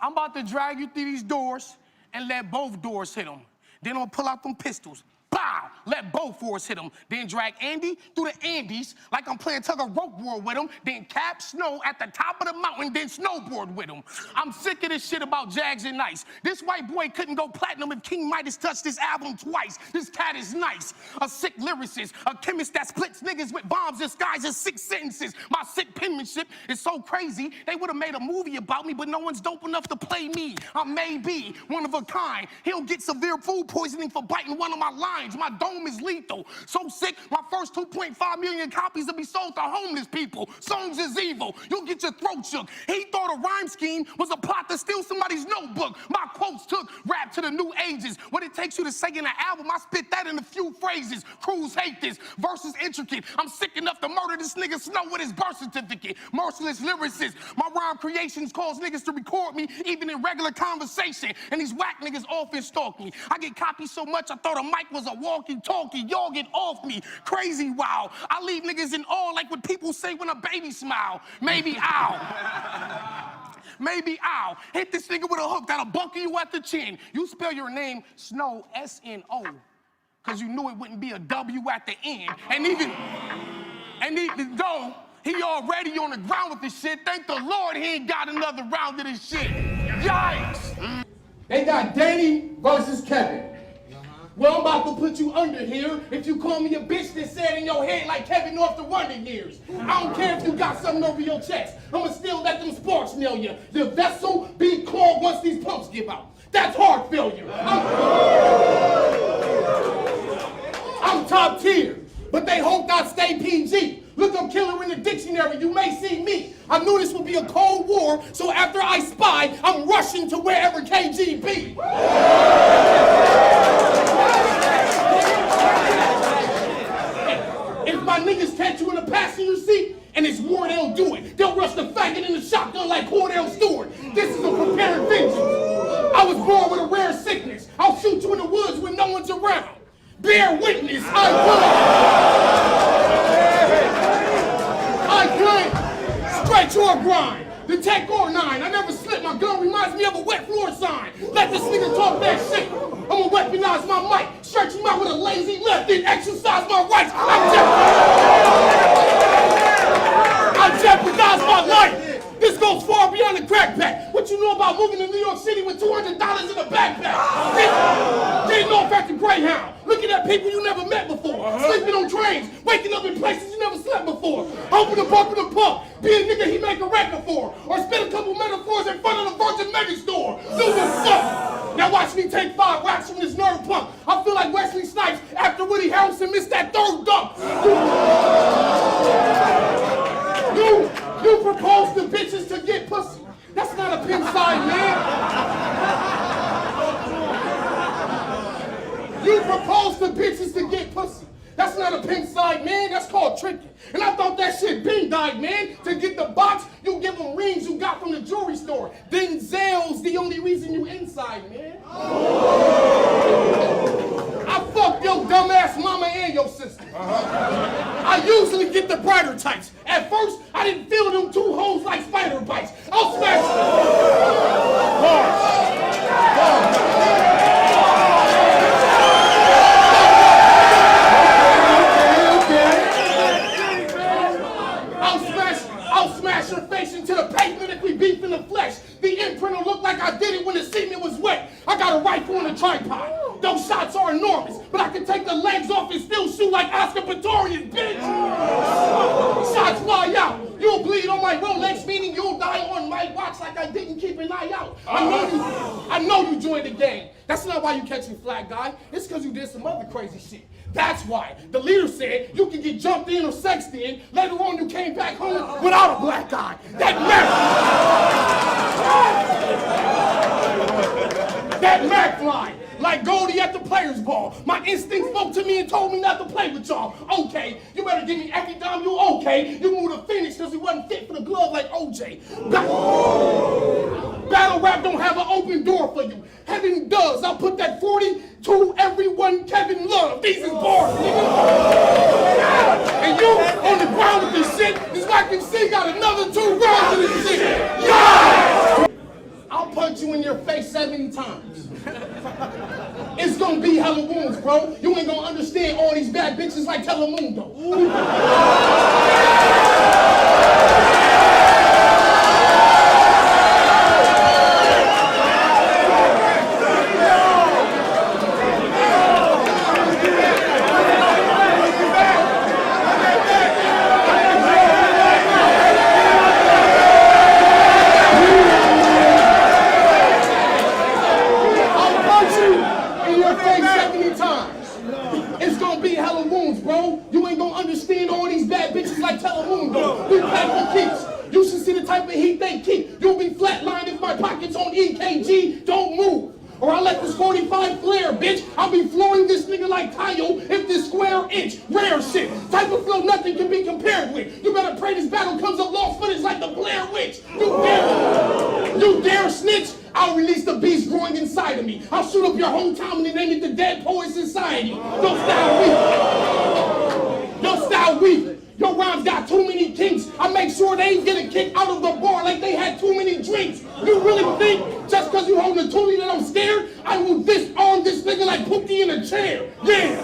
I'm about to drag you through these doors and let both doors hit them. Then I'm gonna pull out them pistols. Bow! Let both fours hit him. Then drag Andy through the Andes like I'm playing tug of rope war with him. Then cap snow at the top of the mountain, then snowboard with him. I'm sick of this shit about Jags and Nice. This white boy couldn't go platinum if King Midas touched this album twice. This cat is nice. A sick lyricist, a chemist that splits niggas with bombs disguised as 6 sentences. My sick penmanship is so crazy, they would have made a movie about me, but no one's dope enough to play me. I may be one of a kind. He'll get severe food poisoning for biting one of my lines. My dome is lethal. So sick, my first 2.5 million copies will be sold to homeless people. Songs is evil. You'll get your throat shook. He thought a rhyme scheme was a plot to steal somebody's notebook. My quotes took rap to the new ages. What it takes you to say in an album, I spit that in a few phrases. Crews hate this. Verses intricate. I'm sick enough to murder this nigga Snow with his birth certificate. Merciless lyricist. My rhyme creations cause niggas to record me even in regular conversation. And these whack niggas often stalk me. I get copied so much I thought a mic was a walkie-talkie. Y'all get off me. Crazy wow. I leave niggas in awe like what people say when a baby smile. Maybe ow. Maybe ow. Hit this nigga with a hook that'll buckle you at the chin. You spell your name Snow, S-N-O, because you knew it wouldn't be a W at the end. And even though he already on the ground with this shit, thank the Lord he ain't got another round of this shit. Yikes. They got Danny versus Kevin. Well, I'm about to put you under here if you call me a bitch that said in your head like Kevin off the Wonder Years. I don't care if you got something over your chest. I'ma still let them sparks nail you. The vessel be clogged once these pumps give out. That's heart failure. I'm top tier, but they hoped I'd stay PG. Look up killer in the dictionary, you may see me. I knew this would be a cold war, so after I spy, I'm rushing to wherever KG be. If my niggas catch you in the passenger seat and it's war, they'll do it. They'll rush the faggot in the shotgun like Cordell Stewart. This is a prepared vengeance. I was born with a rare sickness. I'll shoot you in the woods when no one's around. Bear witness, I claim stretch or grind. The Tech or 9. I never slip. My gun reminds me of a wet floor sign. Let this nigga talk that shit. I'ma weaponize my mic, stretch him out with a lazy left, then exercise my rights. I jeopardize my life. This goes far beyond the crack pack. What you know about moving to New York City with $200 in a backpack? Getting off at the Greyhound. Looking at people you never met before. Sleeping on trains. Waking up in places you never slept before. Hoping to bump in the pump. Be a nigga he make a record for. Or spit a couple metaphors in front of the Virgin Megastore. Do what's up. Now watch me take 5 racks from this nerve pump. I feel like Wesley Snipes after Woody Harrelson missed that third dunk. You propose to bitches to get pussy. That's not a pimp side, man. You propose to bitches to get pussy. That's not a pimp side, man. That's called tricking. And I thought that shit been died, man. To get the box, you give them rings you got from the jewelry store. Denzel's the only reason you inside, man. I fucked your dumbass mama and your sister. I usually get the brighter types. At first, I didn't feel them 2 hoes like spider bites. I'll smash I'll smash her face into the pavement if we beef in the flesh. The imprint will look like I did it when the semen was wet. I got a rifle and a tripod. Those shots are enormous, but I can take the legs off and still shoot like Oscar Pistorius, bitch. Shots fly out. You'll bleed on my Rolex, meaning you'll die on my watch like I didn't keep an eye out. I know you joined the game. That's not why you catching flag, guy. It's because you did some other crazy shit. That's why. The leader said you can get jumped in or sexed in. Later on, you came back home without a black eye. That Mac line. Like Goldie at the Players Ball. My instinct spoke to me and told me not to play with y'all. Okay, you better give me every dime you okay. You moved to Phoenix because he wasn't fit for the glove like OJ. Battle rap don't have an open door for you. Heaven does. I'll put that 40 to everyone Kevin love. These is bars, nigga. And you on the ground with this shit, this YKC got another 2 rounds of this shit. Yeah! I'll punch you you in your face 70 times. It's gonna be hella wounds, bro. You ain't gonna understand all these bad bitches like Telemundo. It's gonna be hella wounds, bro. You ain't gonna understand all these bad bitches like Telemundo. We pack for keeps. You should see the type of heat they keep. You'll be flatlined if my pocket's on EKG. Don't move, or I'll let this 45 flare, bitch. I'll be flooring this nigga like Tayo if this square inch. Rare shit. Type of flow nothing can be compared with. You better pray this battle comes up lost footage like the Blair Witch. You dare snitch? I'll release the beast growing inside of me. I'll shoot up your hometown and name it the Dead Poets Society. Your style weak. Your style weak. Your rhymes got too many kinks. I make sure they ain't get a kick out of the bar like they had too many drinks. You really think just because you holding a toolie that I'm scared, I will disarm this nigga like Pookie in a chair? Yeah.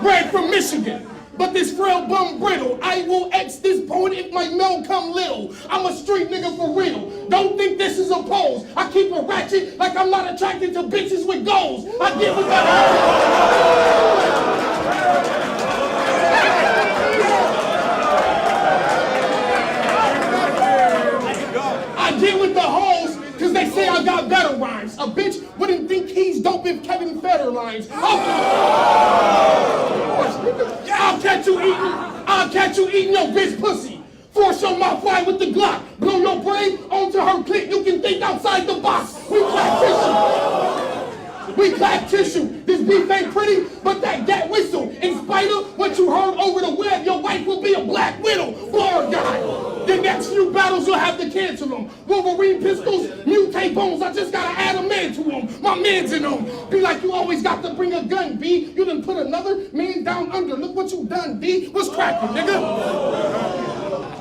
Bred from Michigan. But this frail bum brittle, I will X this poet if my mail come little. I'm a street nigga for real. Don't think this is a pose. I keep a ratchet like I'm not attracted to bitches with goals. I get with the I get with the hoes because they say I got better rhymes. A bitch wouldn't think he's dope if Kevin Federline's. I'll catch you eating your bitch pussy. Force your mouth fly with the Glock. Blow your brain onto her clit. You can think outside the box. We clap tissue. We clap tissue. This beef ain't pretty, but that gat whistle. In spite of what you heard over the web, your wife will be a black widow. Bar guy. The next few battles you'll have to cancel them. Wolverine pistols, mutate bones. I just gotta add a man to them. My man's in them. Be like you always got to bring a gun, B. You done put another man down under. Look what you done, B. What's cracking, nigga?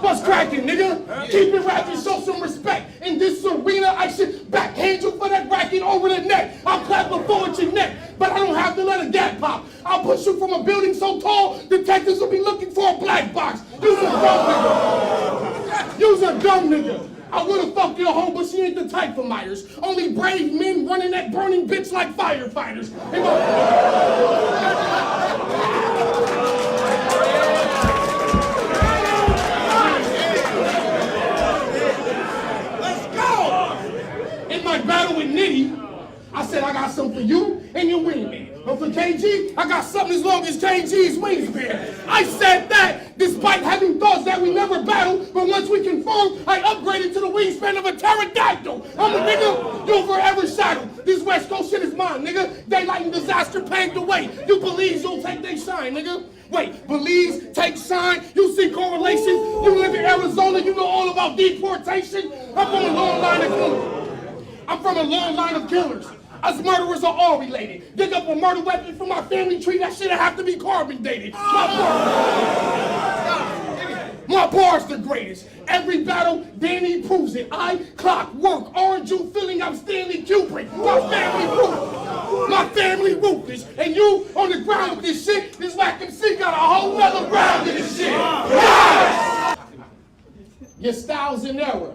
What's cracking, nigga? Keep it rapping, show some respect. In this arena, I should backhand you for that racket over the neck. I'll clap before at your neck, but I don't have to let a gap pop. I'll push you from a building so tall, detectives will be looking for a black box. You's a dumb nigga. You's a dumb nigga. I would've fucked your hoe, but she ain't the type for Myers. Only brave men running that burning bitch like firefighters. In my battle with Nitty, I said I got something for you and your wingman. But for KG, I got something as long as KG's wingspan. I said that despite having thoughts that we never battled, but once we confirmed, I upgraded to the wingspan of a pterodactyl. I'm a nigga, you'll forever shadow. This West Coast shit is mine, nigga. Daylight and disaster paved the way. You believe you'll take they shine, nigga. Wait, Belize, take shine, you see correlation. You live in Arizona, you know all about deportation. I'm from a long line of killers. Us murderers are all related. Dig up a murder weapon from my family tree, that shit'll have to be carbon dated. My bar's the greatest. Every battle, Danny proves it. I clock work, orange you feeling I'm Stanley Kubrick. My family ruthless. And you on the ground with this shit, this whack MC got a whole nother round in this shit. Your style's in error.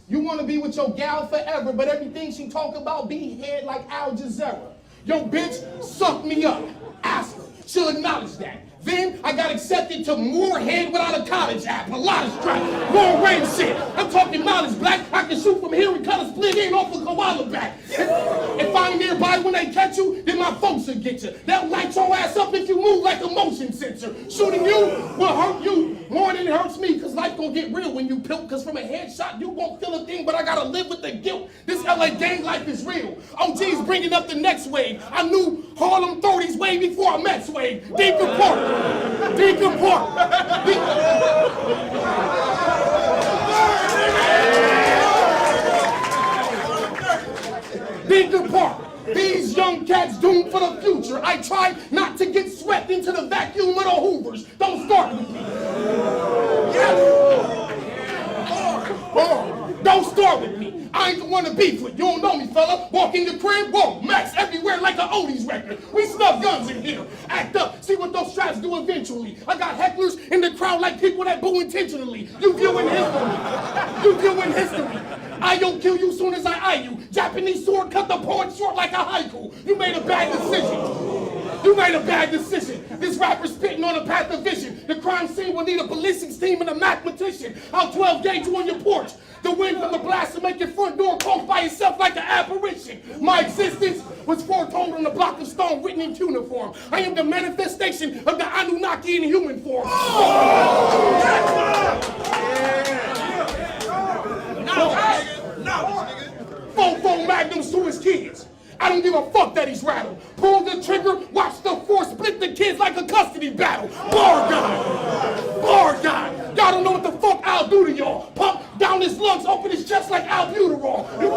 You want to be with your gal forever, but everything she talk about be head like Al Jazeera. Yo, bitch, suck me up. Ask her. She'll acknowledge that. Then I got accepted to Moorhead without a college app. A lot of strap. Long range shit. I'm talking knowledge, black. I can shoot from here and cut a split in off a koala back. If I'm nearby when they catch you, then my folks will get you. They'll light your ass up if you move like a motion sensor. Shooting you will hurt you more than it hurts me, because life gonna get real when you pilt, because from a headshot you won't feel a thing, but I gotta live with the guilt. This LA gang life is real. OG's bringing up the next wave. I knew Harlem 30s way before I met Swave. Decomport. These young cats doomed for the future. I try not to get swept into the vacuum of the Hoovers. Don't start with me. Yes. Don't start with me. I ain't the one to beef with. You don't know me, fella. Walk in your crib, whoa, Max everywhere like an oldies record. We snuff guns in here. Act up, see what those straps do eventually. I got hecklers in the crowd like people that boo intentionally. You viewing history. You viewing history. I don't kill you soon as I eye you. Japanese sword cut the poet short like a haiku. You made a bad decision. You made a bad decision. This rapper spitting on a path of vision. The crime scene will need a ballistics team and a mathematician. I'll 12 gauge you on your porch. The wind from the blast will make your front door close by itself like an apparition. My existence was foretold on a block of stone written in cuneiform. I am the manifestation of the Anunnaki in human form. Four magnums to his kids. I don't give a fuck that he's rattled. Pull the trigger, watch the force split the kids like a custody battle. Bar God. Bar God. Y'all don't know what the fuck I'll do to y'all. Pump down his lungs, open his chest like albuterol. You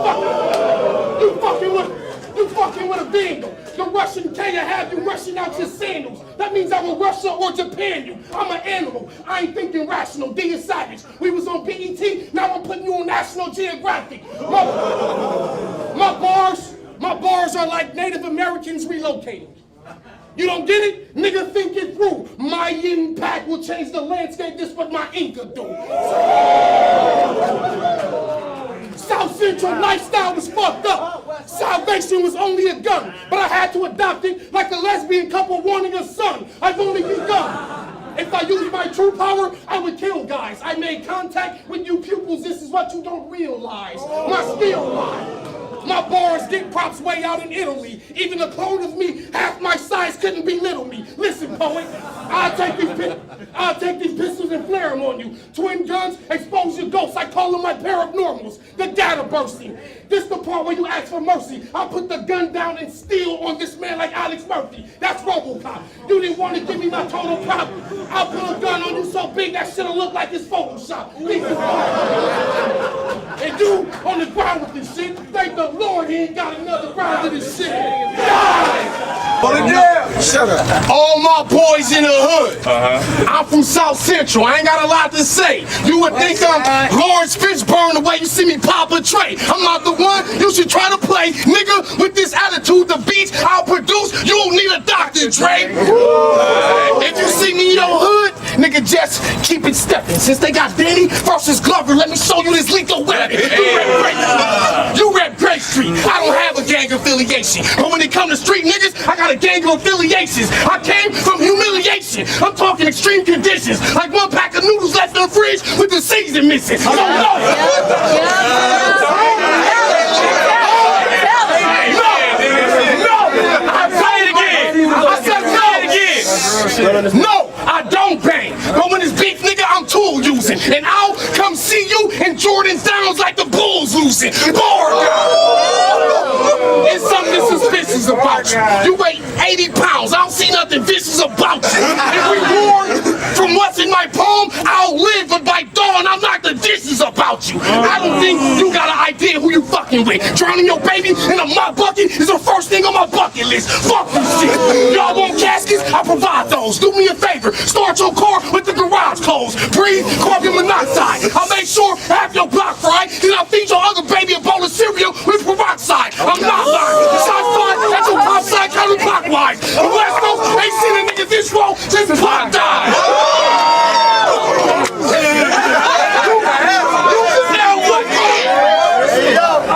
fucking with a vandal. The Russian K have you rushing out your sandals. That means I will Russia or Japan you. I'm an animal. I ain't thinking rational. D is savage. We was on BET, now I'm putting you on National Geographic. My bars are like Native Americans relocating. You don't get it? Nigga, think it through. My impact will change the landscape. This what my Inca do. South Central lifestyle was fucked up. Salvation was only a gun, but I had to adopt it like a lesbian couple wanting a son. I've only begun. If I used my true power, I would kill guys. I made contact with you pupils. This is what you don't realize. My skill line. My bars get props way out in Italy. Even a clone of me, half my size, couldn't belittle me. Listen, poet, I'll take these pistols and flare them on you. Twin guns, expose your ghosts. I call them my paranormals. The data bursting. This the part where you ask for mercy. I'll put the gun down and steal on this man like Alex Murphy. That's RoboCop. You didn't want to give me my total prop. I'll put a gun on you so big that shit'll look like it's Photoshop. And you on the ground with this shit. Thank the Lord he ain't got another round of this shit. Shut up. All my boys in the hood. I'm from South Central. I ain't got a lot to say. You would think I'm Lawrence Fishburne the way you see me pop a tray. I'm not the one you should try to play. Nigga, with this attitude, the beats I'll produce, you don't need a doctor, Dre. If you see me in your hood, nigga, just keep it stepping. Since they got Danny versus Glover, let me show you this lethal weapon. You rep Grape Street. I don't have a gang affiliation. But when it come to street niggas, I got a gang of affiliations. I came from humiliation. I'm talking extreme conditions. Like one pack of noodles left in the fridge with the season missing. I don't No, I don't bang. But when it's beef, nigga, I'm tool using. And I'll come see you in Jordan Downs like the Bulls losing. It's something suspicious about you. You weigh 80 pounds. I don't see nothing vicious about you. If we warn from what's in my poem, I'll live, but by dawn, I'll knock the dishes about you. I don't think you got an idea who you fucking with. Drowning your baby in a mop bucket is the first thing on my bucket list. Fuck this shit. Y'all want caskets? I provide those. Do me a favor. Start your car with the garage closed. Breathe carbon monoxide. I'll make sure half your block fried. Then I'll feed your other baby a bowl of cereal with peroxide. I'm not lying. Shots fired at your pop side counterclockwise. The West Coast ain't seen a nigga this roll since Pop died.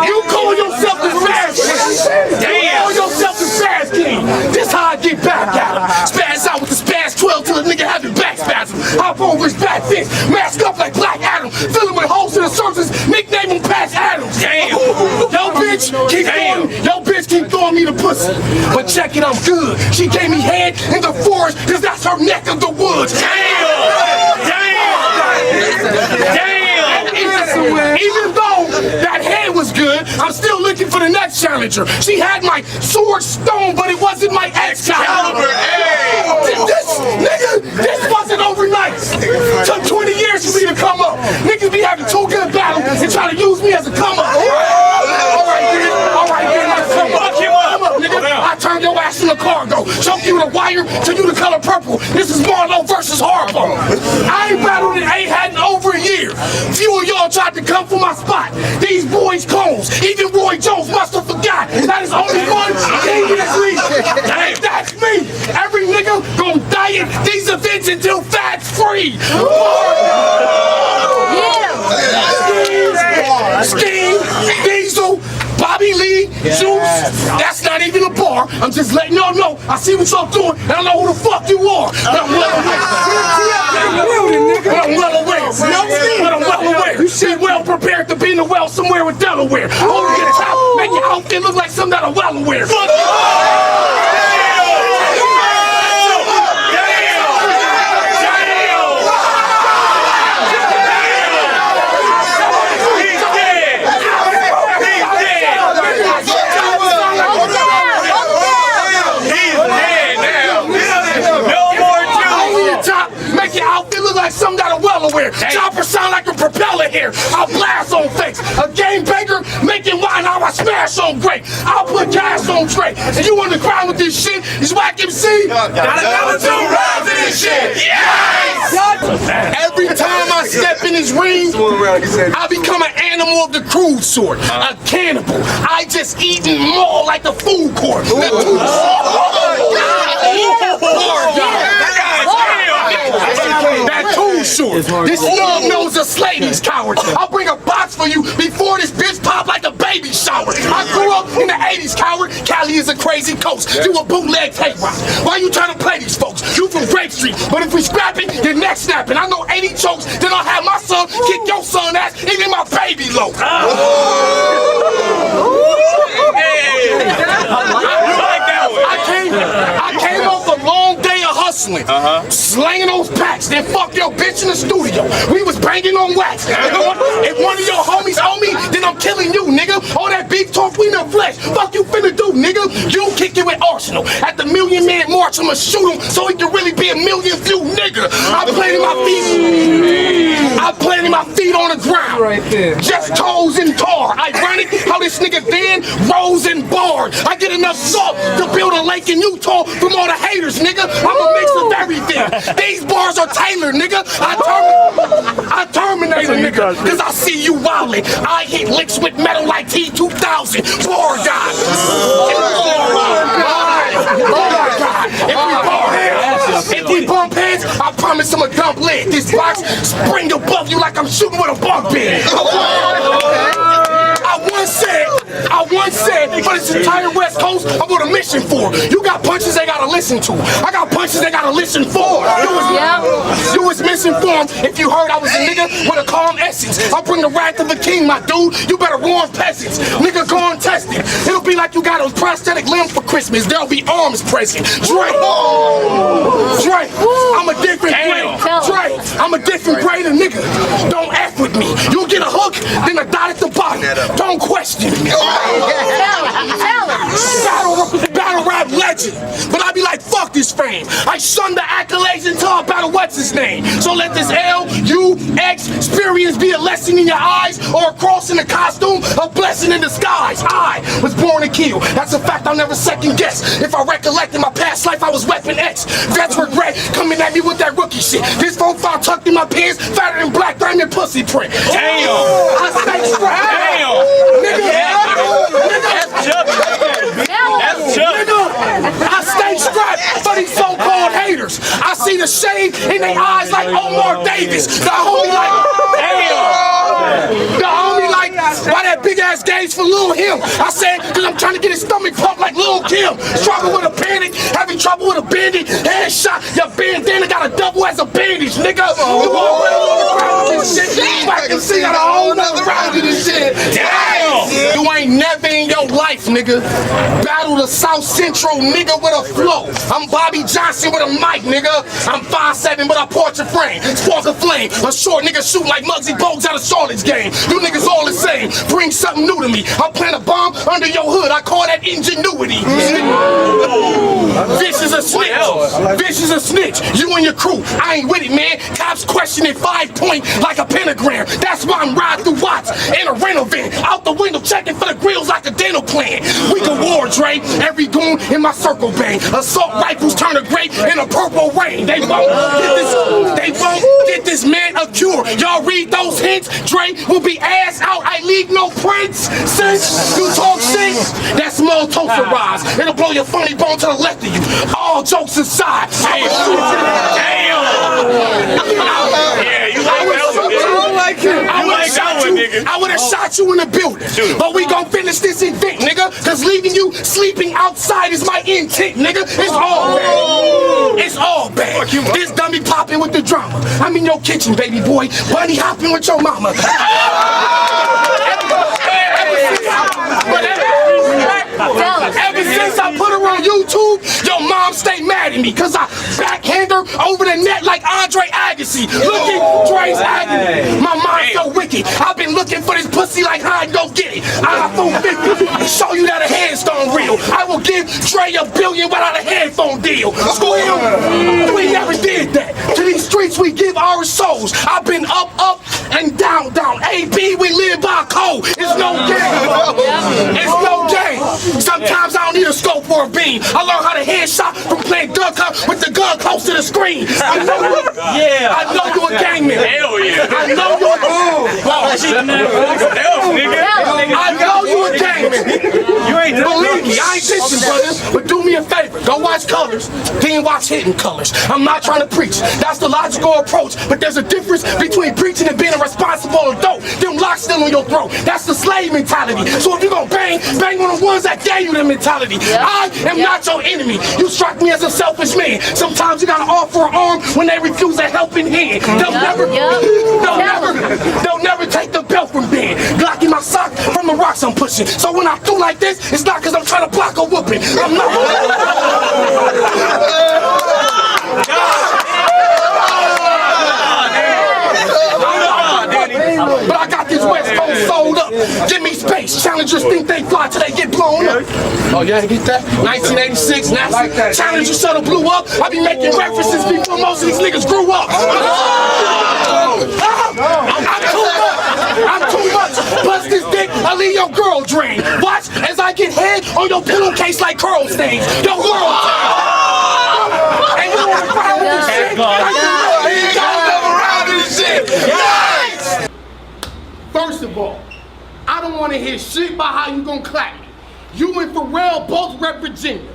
You call yourself the Fast King. You call yourself the Fast King. This how I get back at him. Spaz out with the Spaz 12 till a nigga having back spasm. Hop over his back fence, mask up like Black Adam. Fill him with holes in the surface, nickname him Patch Adams. Damn. Yo bitch keep throwing me the pussy. But check it, I'm good. She gave me head in the forest, cause that's her neck of the woods. Even though that head was good, I'm still looking for the next challenger. She had my sword stone, but it wasn't my Excalibur. This wasn't overnight. Took 20 years for me to come up. Niggas be having two good battles and try to use me as a come up. All right, let's come up. Nigga, I turned your ass into cargo. Choke you with a wire. fire to you the color purple. This is Marlowe versus Harpo. I ain't battled in A-Hat in over a year. Few of y'all tried to come for my spot. These boys clones. Even Roy Jones must have forgot that is only one king in this league. And that's me. Every nigga gon' die at these events until fat's free. Scheme, Diesel, Bobby Lee, Juice. That's not even a bar. I'm just letting y'all know. I see what y'all doing, and I know who the fuck you are. But I'm well aware. But I'm well aware. You should be well prepared to be in the well somewhere in Delaware. Over your top, make your outfit look like something that I'm well aware. Fuck you. Something that I'm well aware. Chopper sound like a propeller here. I'll blast on face. A game baker making wine, how I smash on great. I'll put gas on tray. And you on the ground with this shit? Is Whack MC? Got another 2 rounds in this shit. Yes! Every time I step in his ring, I become an animal of the crude sort. A cannibal. I just eat and maul like the food court. That too short. This snub nose a Slady's coward. I'll bring a box for you before this bitch pop like a baby shower. I grew up in the 80s, coward. Cali is a crazy coast. You a bootleg tape rock. Why you trying to play these folks? You from Grape Street. But if we scrapping, your neck snapping. I know 80 chokes, then I'll have my son kick your son ass even my baby low. I came off a long day of hustling, slanging those packs, then fuck your bitch in the studio. We was banging on wax. If one of your homies owe me, then I'm killing you, nigga. All that beef talk, we no flesh. Fuck you finna do, nigga. You kick it with Arsenal. At the Million Man March, I'ma shoot him so he can really be a million view nigga. I planted my feet on the ground. Right there. Just toes and tar. Ironic how this nigga then rose and barred. I get enough salt to build a lake in Utah from all the haters, nigga. I'm a mix of everything. These bars are tailored, nigga. I terminate a nigga, cause I see you wildin'. I hit licks with metal like T-2000. Bar God. If we bump heads, I promise I'm a dump leg. This box spring above you like I'm shooting with a bunk bed. I once said, for this entire West Coast, I'm on a mission for. You got punches they gotta listen to. I got punches they gotta listen for. You was misinformed if you heard I was a nigga with a calm essence. I'll bring the wrath of a king, my dude. You better warn peasants. Nigga, go and test it. It'll be like you got a prosthetic limb for Christmas. There'll be arms present. Dre, I'm a different grade. Dre, I'm a different grade of nigga. Don't F with me. You'll get a hook, then a dot at the bottom. Don't question me. Battle rap legend. But I be like, fuck this fame. I shun the accolades until I battle what's his name. So let this L-U-X experience be a lesson in your eyes or a cross in a costume, a blessing in disguise. I was born to kill. That's a fact I'll never second guess. If I recollect in my past life, I was Weapon X. Vets regret coming at me with that rookie shit. This 4-5 tucked in my pants, fatter than Black Diamond pussy print. Damn! I stay strapped. Damn! Nigga. That's Chuck. I stay strapped for these so-called haters. I see the shade in their eyes like Omar Davis. The homie like, damn. The homie like, why that big ass gaze for Lil Him? I said, cause I'm trying to get his stomach pumped like Lil Kim. Struggle with a panic, having trouble with a bandit. Headshot, your bandana got a double as a bandage, nigga. You already on the ground with this shit. I can see got a whole nother round of this shit. Damn. You ain't never in your life, nigga. Battle the South Central nigga with a flow. I'm Bobby Johnson with a mic, nigga. I'm 5'7", but I portrait frame. Spark a flame. A short nigga shoot like Muggsy Bogues out of Charlotte's game. You niggas all the same. Bring something new to me. I'll plant a bomb under your hood. I call that ingenuity. Fish is a snitch. Fish is a snitch. You and your crew, I ain't with it, man. Cops questioning 5 point like a pentagram. That's why I'm riding through Watts in a rental van. Out the window checking for the grills like a dental plan. We can war, Dre. Every goon in my circle bang. Assault rifles turn to gray in a purple rain. They won't get this man a cure. Y'all read those hints? Dre will be ass out. I leave no prints. Since you talk shit, that's small toasterized. It'll blow your funny bone to the left of you. All jokes aside. Damn. Yeah, you like that one, nigga. I don't like him. I would have shot you in the building. But we gon' finish this event, nigga. Cause leaving you sleeping outside is my intent, nigga. It's all bad. It's all bad. This dummy popping with the drama. I'm in your kitchen, baby boy. Bunny hopping with your mama. Ever since I put her on YouTube, your mom stay mad at me cause I backhand her over the net like Andre Agassi. Look at Dre's agony. My mind's so wicked. I've been looking for this pussy like hide, go get it. iPhone 50, show you that a headstone real. I will give Dre $1 billion without a headphone deal. School him. We never did that. To these streets we give our souls. I've been up, and down, down. AB, we live by code. It's no game. It's no game. Sometimes I don't need a scope or a beam. I learned how to headshot from playing duck hunt with the gun close to the screen. I know you a gangman. Hell yeah. I know you a I know you a gangman. Believe me, I ain't dissing, brothers. But do me a favor. Go watch Colors. Then watch Hidden Colors. I'm not trying to preach. That's the logical approach. But there's a difference between preaching and being a responsible adult. Them locks still on your throat. That's the slave mentality. So if you gon' bang on the ones that gave you the mentality. I am not your enemy. You strike me as a selfish man. Sometimes you gotta offer an arm when they refuse a helping hand. They'll never take the belt from Ben. Blocking my sock from the rocks I'm pushing. So when I do like this, it's not cause I'm trying to block a whooping. I'm not. But I got this West Coast sold up. Give me space. Challengers think they fly till they get blown up. Oh yeah, get that? 1986, NASA. Challenger shuttle blew up. I be making references before most of these niggas grew up. I'm too much. Bust this dick, I'll leave your girl drain. Watch as I get head on your pillowcase like curl stains. Your world. And you wanna ride with this shit? Yikes! First of all, I don't want to hear shit about how you gonna clap me. You and Pharrell both rep Virginia.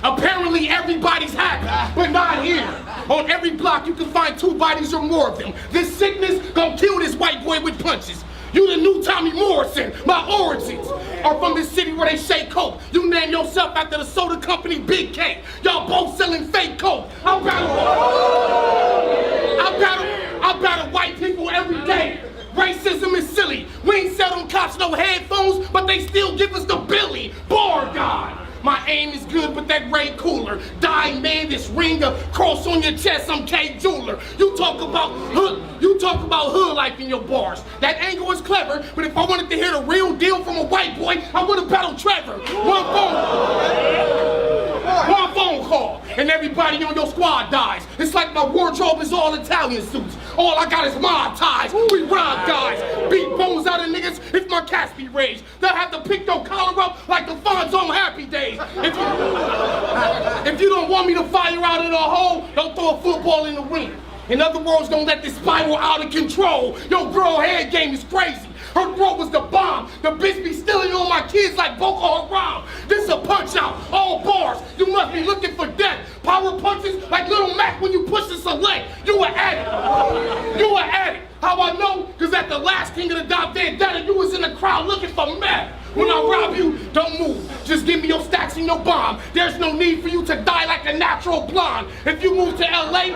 Apparently everybody's happy, but not here. On every block you can find 2 bodies or more of them. This sickness gon' kill this white boy with punches. You the new Tommy Morrison. My origins are from this city where they shake coke. You name yourself after the soda company Big K. Y'all both selling fake coke. I battle white people every day. Racism is silly. We ain't sell them cops no headphones, but they still give us the Billy. Bar God. My aim is good, but that Ray cooler. Die man, this ring a cross on your chest, I'm K Jeweler. You talk about hood life in your bars. That angle is clever, but if I wanted to hear the real deal from a white boy, I would have battled Trevor. One phone call, and everybody on your squad dies. It's like my wardrobe is all Italian suits. All I got is mob ties. We rob guys, beat bones out of niggas if my cats be raised. They'll have to pick their collar up like the Fonz on Happy Days. If you don't want me to fire out in a hole, don't throw a football in the ring. In other words, don't let this spiral out of control. Your girl head game is crazy. Her throat was the bomb. The bitch be stealing on my kids like Boko Haram. This a punch out, all bars. You must be looking for death. Power punches like Little Mac when you push a select. You an addict. You an addict. How I know? Cause at the last King of the Dot Vendetta, you was in the crowd looking for meth. When I rob you, don't move. Just give me your stacks and your bomb. There's no need for you to die like a natural blonde. If you move to LA,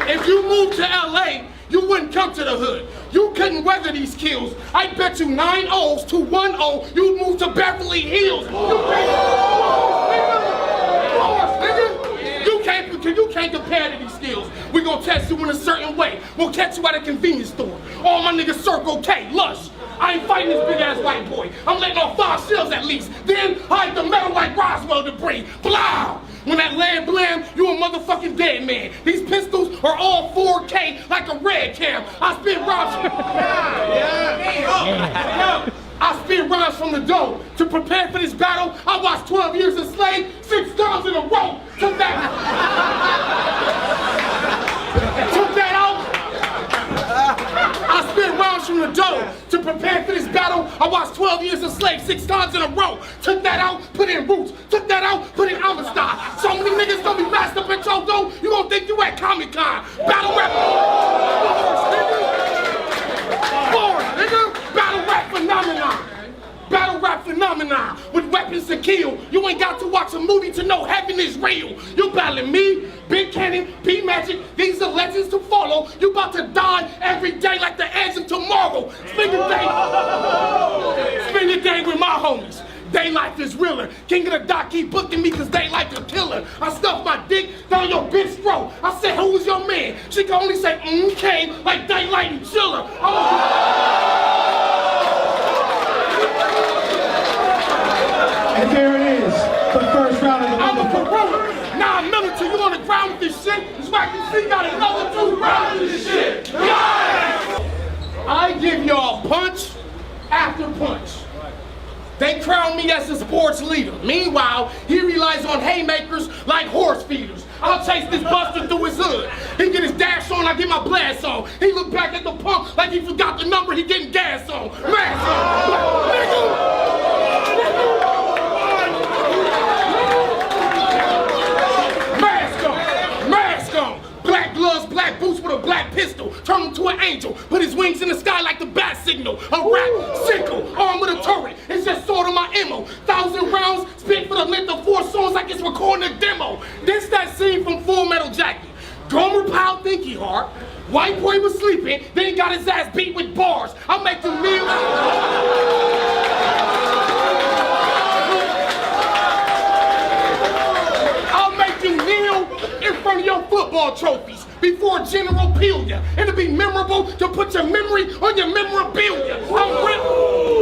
if you moved to LA, you wouldn't come to the hood. You couldn't weather these kills. I bet you 9 O's to 1 O, you'd move to Beverly Hills. You can't compare to these skills. We gon' test you in a certain way. We'll catch you at a convenience store. All my niggas Circle K, Lush. I ain't fighting this big ass white boy. I'm letting off 5 shells at least. Then hide the metal like Roswell debris. Blow! When that land blam, you a motherfucking dead man. These pistols are all 4K like a red cam. I spit rhymes. I spit rhymes from the dough. To prepare for this battle, I watched 12 Years a Slave 6 times in a row. Took that out. I spit rhymes from the dough. To prepare for this battle, I watched 12 Years a Slave 6 times in a row. Took that out, put in Roots. Took that out, put in Amistad. So many niggas gonna be masked up at your door, you gonna think you at Comic-Con. Battle rap. Bars, nigga. Battle rap phenomenon. Battle rap phenomenon. With weapons to kill. You ain't got to watch a movie to know heaven is real. You battling me, Big Cannon, P-Magic. These are legends to follow. You about to die every day like the edge of tomorrow. Spend the day with my homies. They life is realer. King of the Dock keep booking me cause they like a killer. I stuffed my dick down your bitch throat. I said, who was your man? She can only say, okay, like Daylight and Chiller. And there it is, the first round of the I'm a Corona. Now I'm militant. You on the ground with this shit? That's why I can see got another 2 rounds of this shit. Yeah! I give y'all punch after punch. They crown me as a sports leader. Meanwhile, he relies on haymakers like horse feeders. I'll chase this buster through his hood. He get his dash on, I get my blast on. He look back at the pump like he forgot the number, he getting gas on. Mask on. Mask on. Mask on. Black gloves, black boots with a black pistol. Turn him to an angel. Put his wings in the sky like the bat signal. A rap sickle, armed with a turret. It's just sort of my ammo. 1,000 rounds spit for the length of 4 songs like it's recording a demo. This that scene from Full Metal Jacket. Gomer Pyle think he hard. White boy was sleeping, then he got his ass beat with bars. I'll make you kneel. I'll make you kneel in front of your football trophies before General peel ya. It'll be memorable to put your memory on your memorabilia.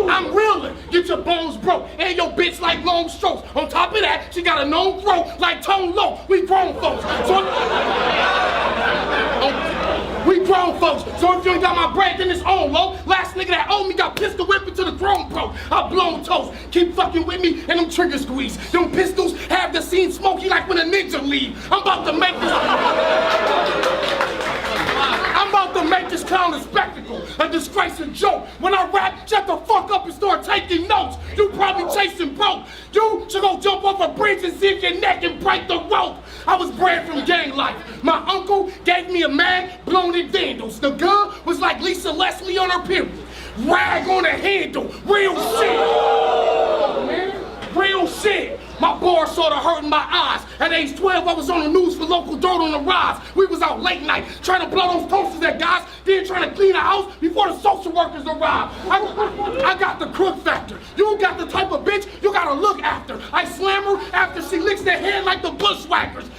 I'm realer. Get your bones broke and your bitch like long strokes. On top of that, she got a known throat like Tone Loc. We grown folks. We grown folks. So if you ain't got my bread, then it's on low. Last nigga that owed me got pistol whipped until the chrome broke. I blown toast. Keep fucking with me and them trigger squeeze. Them pistols have the scene smoky like when a ninja leave. I'm about to make this clown a spectacle, a disgrace, a joke. When I rap, shut the fuck up and start taking notes. You probably chasing broke. You should go jump off a bridge and see if your neck can break the rope. I was bred from gang life. My uncle gave me a mag blown in vandals. The gun was like Lisa Leslie on her period. Rag on the handle. Real shit. Man. Real shit. My bars sorta hurting my eyes. At age 12, I was on the news for local dirt on the rise. We was out late night trying to blow those toasters at guys, then trying to clean the house before the social workers arrived. I got the crook factor. You got the type of bitch you gotta look after. I slam her after she licks their head like the bushwhackers.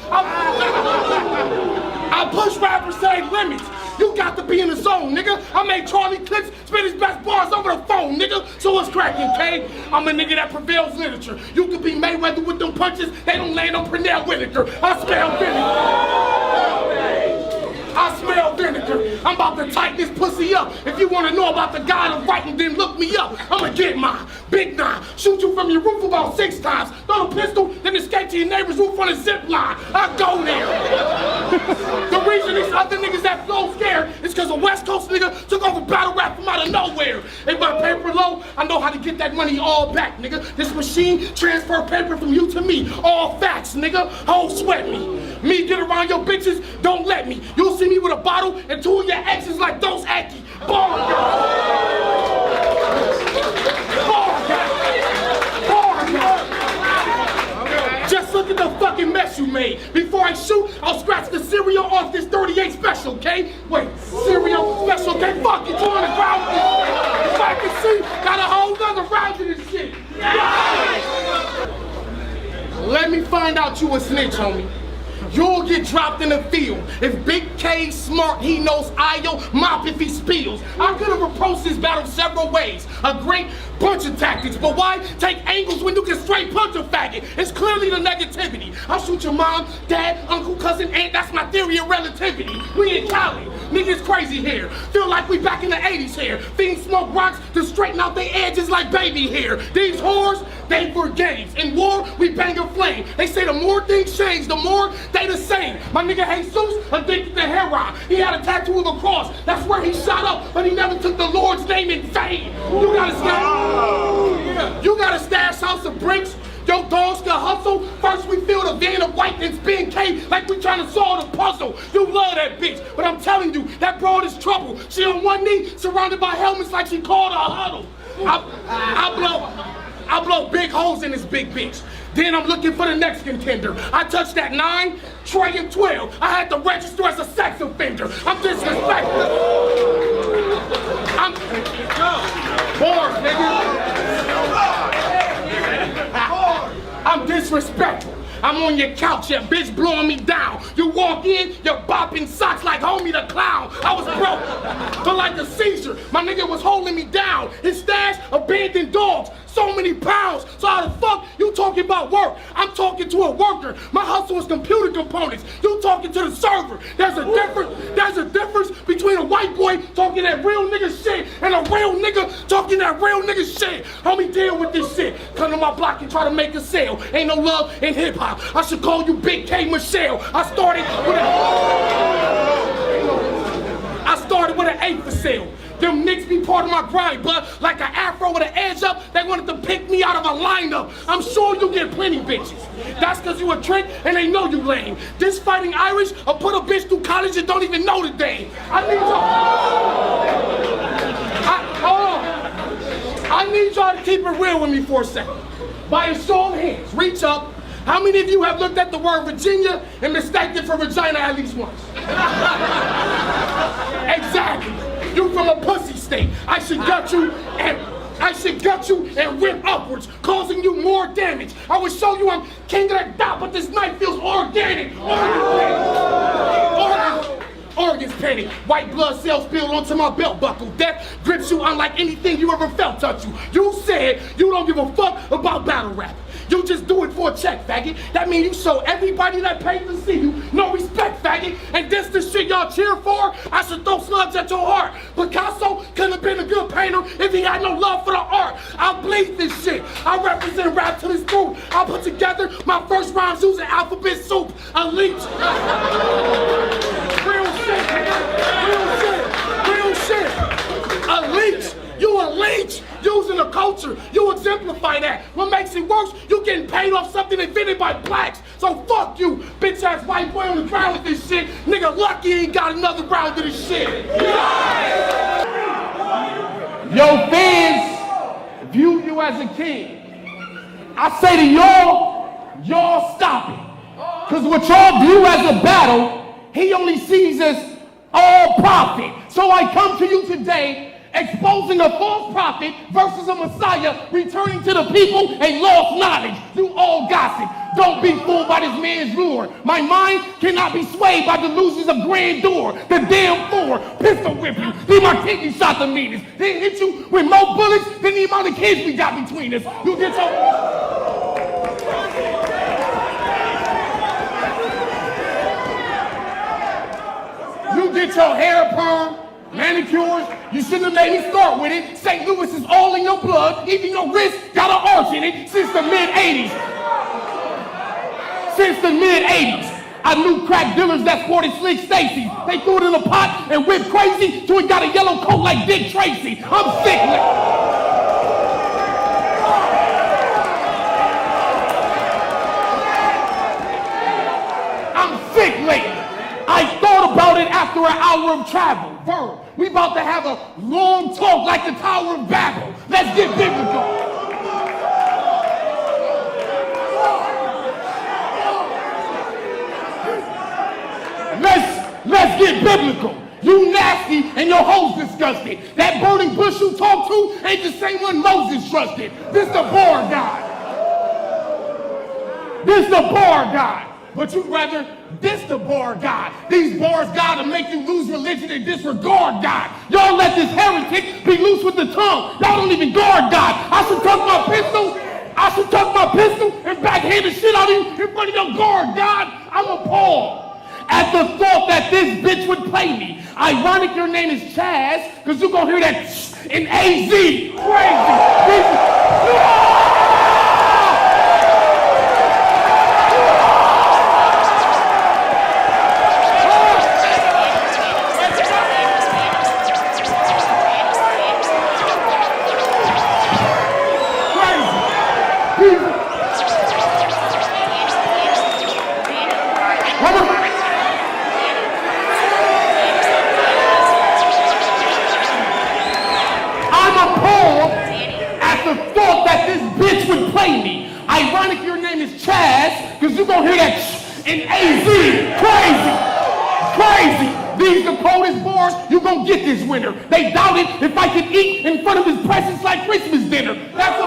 I push rappers say limits. You got to be in the zone, nigga. I made Charlie Clips spit his best bars over the phone, nigga. So what's cracking, K? I'm a nigga that prevails literature. You could be Mayweather with them punches, they don't land on Pernell Whitaker. I smell vinegar. I smell vinegar. I'm about to tighten this pussy up. If you want to know about the guy I'm writing, then look me up. I'ma get mine. Big 9. Shoot you from your roof about 6 times. Throw a pistol, then escape to your neighbor's roof on a zip line. I go there. The reason these other niggas that flow scared is because a West Coast nigga took over battle rap from out of nowhere. If my paper low, I know how to get that money all back, nigga. This machine transfer paper from you to me. All facts, nigga. Don't sweat me. Me get around your bitches, don't let me. You'll see me with a bottle and 2 of your exes like those Aki. Bar guy. Bar guy. Bar guy. Just look at the fucking mess you made. Before I shoot, I'll scratch the cereal off this 38 special, okay? Wait, cereal special, okay? Fuck it, you on the ground with this shit. If I can see, got a whole nother round of this shit. Let me find out you a snitch, homie. You'll get dropped in the field. If Big K smart, he knows I'll mop if he spills. I could have approached this battle several ways. A great bunch of tactics, but why take angles when you can straight punch a faggot? It's clearly the negativity. I'll shoot your mom, dad, uncle, cousin, aunt. That's my theory of relativity. We in Cali. Niggas crazy here. Feel like we back in the 80s here. Fiends smoke rocks to straighten out their edges like baby hair. These whores, they for games. In war, we bang a flame. They say the more things change, the more they the same. My nigga Jesus, addicted to heroin. He had a tattoo of a cross. That's where he shot up, but he never took the Lord's name in vain. You gotta stash, you gotta stash house of bricks. Yo, dogs can hustle. First we fill the van of white and spin K like we trying to solve the puzzle. You love that bitch, but I'm telling you, that broad is trouble. She on one knee, surrounded by helmets like she called a huddle. I blow big holes in this big bitch. Then I'm looking for the next contender. I touched that 9, Trey and 12. I had to register as a sex offender. I'm disrespectful. I'm bars, nigga. I'm disrespectful. I'm on your couch, your bitch blowing me down. You walk in, you're bopping socks like homie the clown. I was broke, but like a seizure, my nigga was holding me down. His stash, abandoned dogs, so many pounds. So how the fuck you talking about work? I'm talking to a worker. My hustle is computer components. You talking to the server. There's a difference between a white boy talking that real nigga shit and a real nigga talking that real nigga shit. Homie, deal with this shit. Come to my block and try to make a sale. Ain't no love in hip hop. I should call you Big K Michelle. I started with an 8 for sale. Them niggas be part of my grind, but like an afro with an edge up, they wanted to pick me out of a lineup. I'm sure you get plenty bitches. That's cause you a trick and they know you lame. This fighting Irish or put a bitch through college and don't even know the dame. I need y'all to keep it real with me for a second. By a show of hands, reach up. How many of you have looked at the word Virginia and mistaken it for vagina at least once? Exactly. You from a pussy state. I should gut you and rip upwards, causing you more damage. I will show you I'm king of that dot, but this knife feels organic. Organs painting, white blood cells spilled onto my belt buckle. Death grips you unlike anything you ever felt touch you. You said you don't give a fuck about battle rap. You just do it for a check, faggot. That means you show everybody that paid to see you no respect, faggot. And this the shit y'all cheer for? I should throw slugs at your heart. Picasso couldn't have been a good painter if he had no love for the art. I'll bleed this shit. I represent rap to this group. I'll put together my first rhymes using alphabet soup. Elite. Real shit, nigga. Real shit. A leech. You a leech. Using a culture. You exemplify that. What makes it worse, you getting paid off something invented by blacks. So fuck you, bitch ass white boy on the ground with this shit. Nigga lucky he ain't got another round of this shit. Your fans view you as a king. I say to y'all stop it. Cause what y'all view as a battle, he only sees as all profit. So I come to you today exposing a false prophet versus a Messiah, returning to the people a lost knowledge. You all gossip. Don't be fooled by this man's lure. My mind cannot be swayed by delusions of grandeur. The damn four pistol whip you. Leave my kidney shot the meanest. Then hit you with more bullets than the amount of kids we got between us. You get your hair perm, manicures. You shouldn't have made me start with it. St. Louis is all in your blood, even your wrist got an arch in it since the mid-'80s. I knew crack dealers that sported slick Stacy. They threw it in a pot and whipped crazy till he got a yellow coat like Dick Tracy. I'm sick. I'm sick lately. I thought about it after an hour of travel. Verb, we about to have a long talk like the Tower of Babel. Let's get biblical. Let's get biblical. You nasty and your hoes disgusted. That burning bush you talk to ain't the same one Moses trusted. This the bar guy. But you'd rather This the bar God. These bars gotta make you lose religion and disregard God. Y'all let this heretic be loose with the tongue. Y'all don't even guard God. I should tuck my pistol and backhand the shit out of you in front of your guard, God. I'm appalled at the thought that this bitch would play me. Ironic your name is Chaz, because you're gonna hear that in AZ. Crazy. Ironic your name is Chaz, because you're going to hear that in AZ. Crazy. These the coldest bars you going to get this winter. They doubted if I could eat in front of his presence like Christmas dinner. That's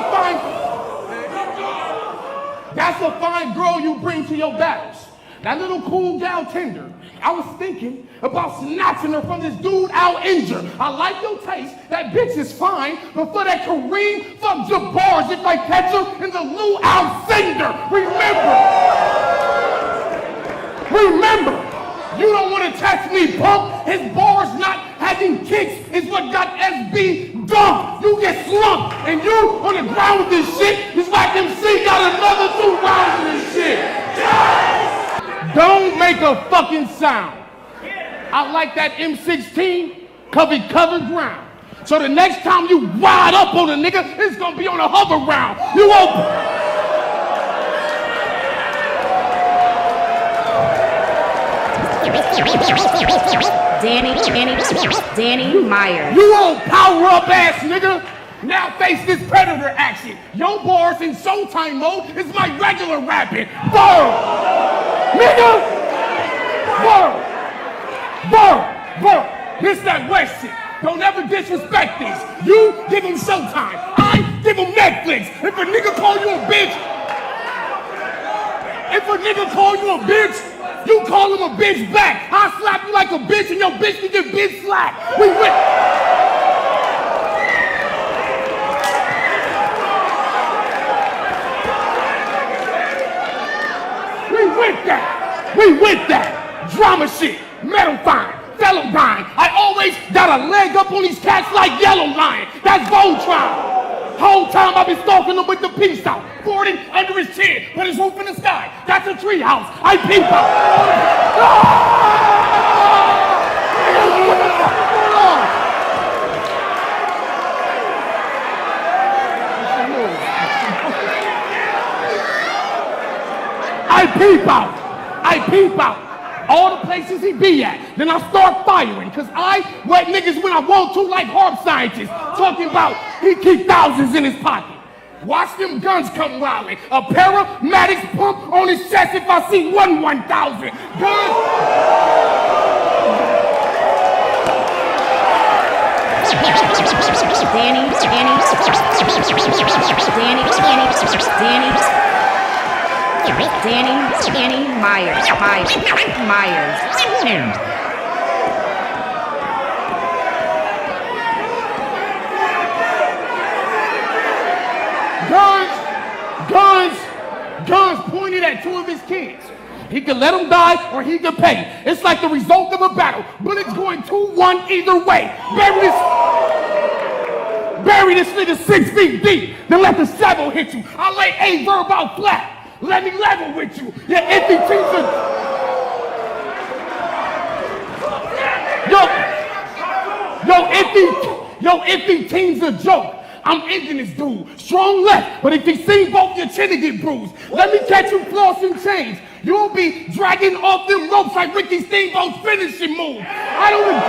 a fine girl you bring to your battles. That little cool gal Tinder. I was thinking about snatching her from this dude out injured. I like your taste, that bitch is fine, but for that Kareem, fuck Jabbar's if I catch her in the Lou Alcindor. Remember, you don't want to test me, punk. His bars not having kicks is what got SB dumped. You get slumped, and you on the ground with this shit, it's like MC got another 2 rounds of this shit. Don't make a fucking sound. I like that M16 covered ground. So the next time you ride up on a nigga, it's gonna be on a hover round. You won't. Danny Myers. You old power up ass nigga. Now face this predator action. Your bars in Showtime mode is my regular rapping. Burr! Nigga! Burr! This that West shit. Don't ever disrespect this. You give him Showtime. I give him Netflix. If a nigga call you a bitch, you call him a bitch back. I'll slap you like a bitch and your bitch can get bitch slapped. We with that. Drama shit. Metal fine. Fellow dying. I always got a leg up on these cats like Yellow Lion. That's Voltron. Whole time I've been stalking him with the peace out. 40 under his chin, but his roof in the sky. That's a tree house. I peep out. I peep out. All the places he be at. Then I start firing, because I wet niggas when I want to like hard scientists. Talking about he keep thousands in his pocket. Watch them guns come wildin'. A paramedics pump on his chest if I see 1,000. Guns. Danny Myers. Guns pointed at 2 of his kids. He could let them die or he could pay. It's like the result of a battle. Bullets going 2-1 either way. Bury this nigga 6 feet deep. Then let the shovel hit you. I lay a verb out flat. Let me level with you. Your empty teams are... Yo, empty team's a joke. I'm ending this dude. Strong left, but if he seen both your chin, it get bruised. Let me catch you flossing chains. You'll be dragging off them ropes like Ricky Steamboat's finishing move. I don't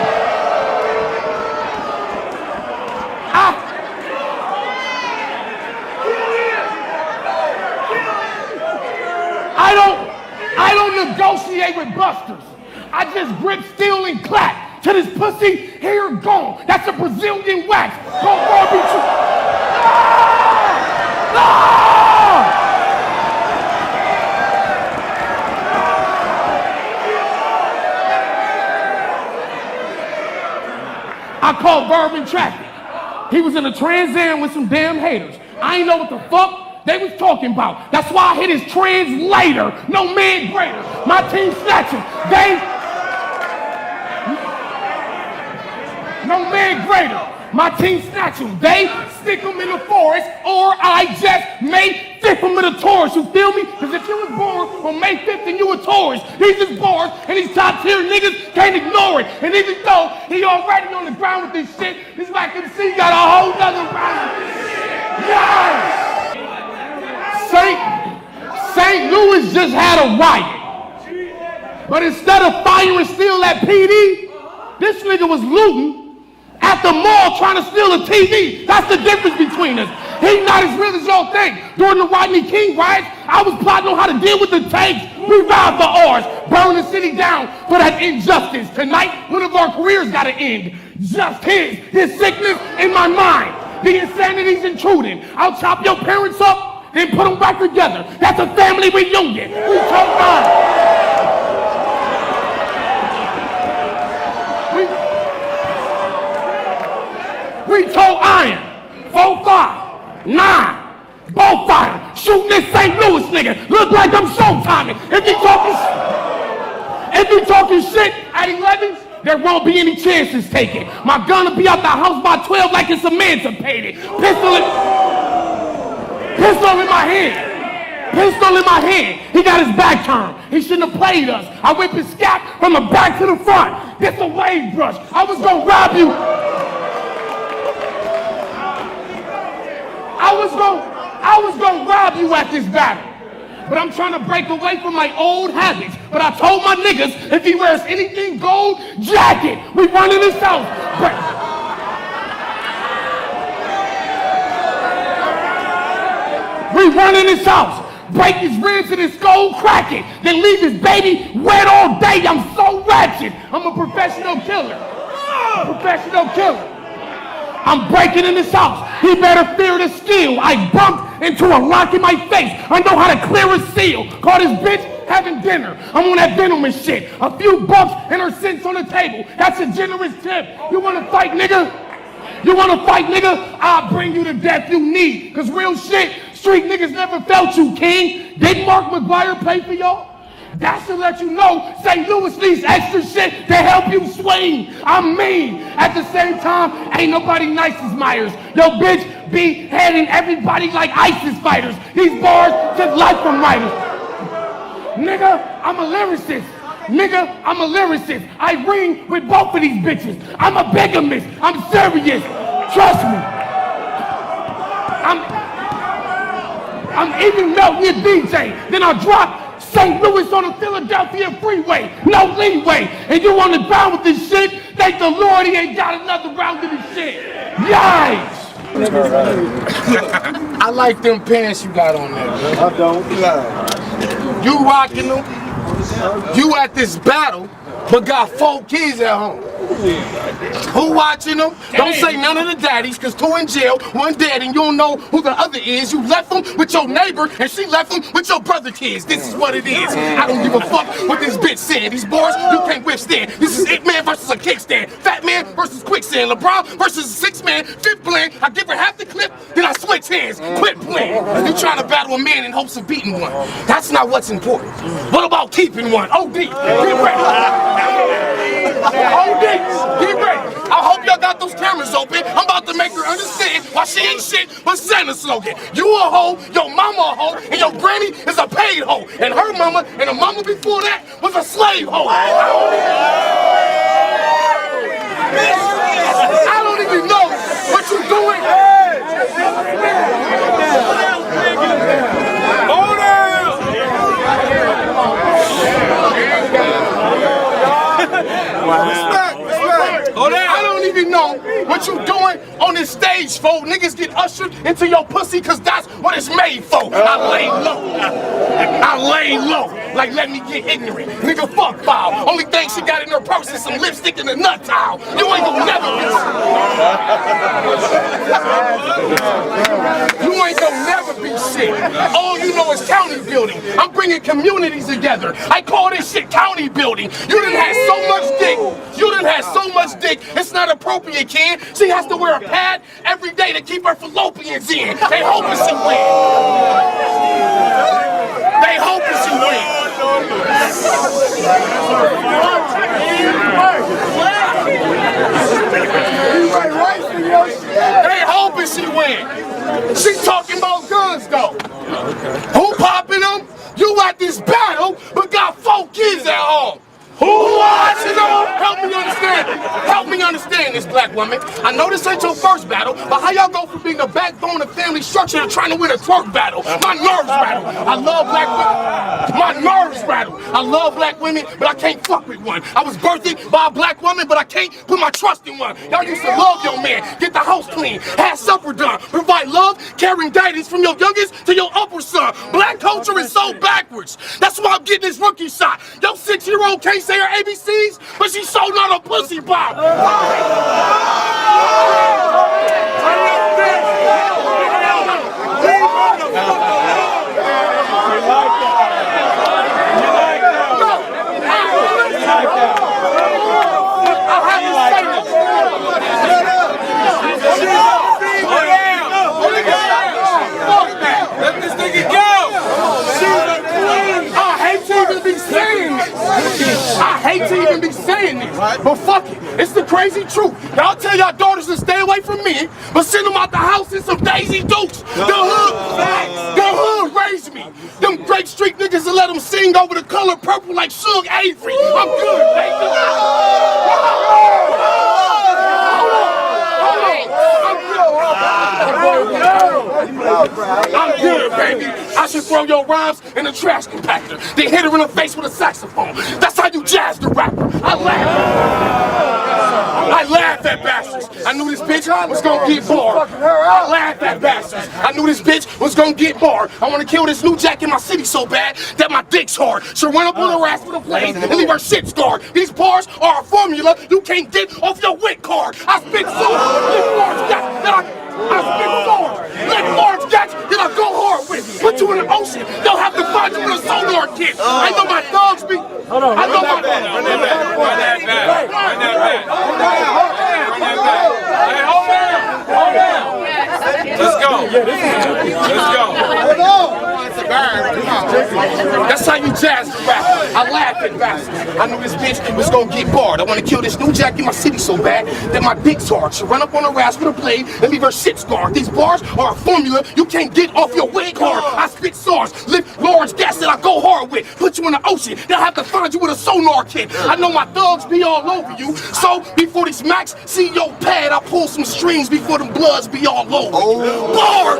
negotiate with busters. I just grip steel and clap. To this pussy, hair gone. That's a Brazilian wax. Go barbecue. I called Verb in traffic. He was in a Trans Am with some damn haters. I ain't know what the fuck they was talking about. That's why I hit his translator. No man greater. My team snatch him. No man greater. My team snatch him. They stick him in the forest, or I just may stick him in a Taurus. You feel me? Because if you was born on May 5th and you a Taurus, he's just born, and these top tier niggas can't ignore it. And even though he already on the ground with this shit, this Black MC got a whole nother round with this shit. Yes! St. Louis just had a riot. But instead of firing still that PD, this nigga was looting at the mall trying to steal a TV. That's the difference between us. He's not as real as y'all think. During the Rodney King riots, I was plotting on how to deal with the tanks. We robbed the ours, burn the city down for that injustice. Tonight, one of our careers gotta end. Just his sickness in my mind. The insanity's intruding. I'll chop your parents up, then put them back together. That's a family reunion. We told We told Iron, 4-5, 9, both fire, shooting this St. Louis nigga. Look like I'm showtiming. If he talking shit at 11s, there won't be any chances taken. My gun will be out the house by 12 like it's emancipated. Pistol in my hand. Pistol in my hand. He got his back turned. He shouldn't have played us. I whip his scalp from the back to the front. This a wave brush. I was gonna rob you. I was gonna rob you at this battle. But I'm trying to break away from my old habits. But I told my niggas, if he wears anything gold, jacket. We running this house. We running this house. Break his ribs and his skull, crack it. Then leave his baby wet all day. I'm so ratchet. I'm a professional killer. I'm breaking in this house. He better fear the steel. I bumped into a rock in my face. I know how to clear a seal. Call this bitch having dinner. I'm on that venomous shit. A few bucks and her cents on the table. That's a generous tip. You wanna fight, nigga? I'll bring you the death you need. Cause real shit, street niggas never felt you, king. Did Mark McGuire play for y'all? That's to let you know St. Louis needs extra shit to help you swing. I'm mean. At the same time, ain't nobody nice as Myers. Yo, bitch, be heading everybody like ISIS fighters. These bars took life from writers. Nigga, I'm a lyricist. I ring with both of these bitches. I'm a bigamist. I'm serious. Trust me. I'm even melting your DJ. Then I'll drop St. Louis on the Philadelphia freeway, no leeway. And you on the ground with this shit? Thank the Lord he ain't got another round of this shit. Yikes! I like them pants you got on there, bro. I don't. You rocking them. You at this battle, but got 4 kids at home. Who watching them? Don't say none of the daddies, cause 2 in jail, 1 dead, and you don't know who the other is. You left them with your neighbor, and she left them with your brother kids. This is what it is. I don't give a fuck what this bitch said. These bars, you can't withstand. This is It Man versus a kickstand. Fat Man versus quicksand. LeBron versus a 6-man, 5th blend. I give her half the clip, then I switch hands. Quit playing. You trying to battle a man in hopes of beating one. That's not what's important. What about keeping one? OD, get ready. OD, get ready. I hope y'all got those cameras open. I'm about to make her understand why she ain't shit but Santa's slogan. You a hoe, your mama a hoe, and your granny is a paid hoe. And her mama and the mama before that was a slave hoe. I don't even know what you doing. Hold on. I don't even know what you doing on this stage, folks. Niggas get ushered into your pussy cause that's what it's made for. I lay low. Like, let me get ignorant. Nigga, fuck foul. Only thing she got in her purse is some lipstick and a nut towel. You ain't gonna never be shit. You ain't gonna never be shit. All you know is county building. I'm bringing communities together. I call this shit county building. You done had so much dick. It's not a problem. inappropriate, kid. She has to wear a pad every day to keep her fallopians in. They hoping she win. They hoping she win. They hoping she win. She talking about guns though. Who popping them? You at this battle, but got 4 kids at home. Who watching them? Help me understand. Help me understand this, black woman. I know this ain't your first battle, but how y'all go from being the backbone of family structure to trying to win a twerk battle? My nerves rattle. I love black women. My nerves rattle. I love black women, but I can't fuck with one. I was birthed by a black woman, but I can't put my trust in one. Y'all used to love your man, get the house clean, have supper done, provide love, carrying guidance from your youngest to your upper son. Black culture is so backwards. That's why I'm getting this rookie shot. Your 6-year-old can't say her ABCs, but she's so not a pussy bomb. Let this nigga go! I hate to even be saying this. I hate to even be saying this. But fuck it. It's the crazy truth. Y'all tell y'all daughters to stay away from me, but send them out the house in some Daisy Dukes. The hood raised me. Them Drake Street niggas will let them sing over the color purple like Suge Avery. I'm good, baby. I'm good, baby. I should throw your rhymes in a trash compactor, then hit her in the face with a saxophone. That's how you jazz the rapper. I laugh at bastards. I knew this bitch was gonna get barred. I laugh at bastards. I knew this bitch was gonna get barred. I wanna kill this new jack in my city so bad that my dick's hard. She'll run up on her ass with a blade and leave her shit scarred. These bars are a formula you can't get off your wit card. I spit so I spit hard. Let large gats that I go hard with. Put you in the ocean. They'll have to find you with a sonar kit. I know my thugs be. I know my. Run that back. Let's go. Let's go. That's how you jazz the rap. I laugh at bastards. I knew this bitch was gonna get barred. I wanna kill this new jack in my city so bad that my dick's hard. She'll run up on her ass with a blade and leave her shit scarred. These bars are a formula you can't get off your wig card. I spit SARS, lift large gas that I go hard with. Put you in the ocean, they'll have to find you with a sonar kit. I know my thugs be all over you. So before these Macs see your pad, I pull some strings before them bloods be all over you. Bar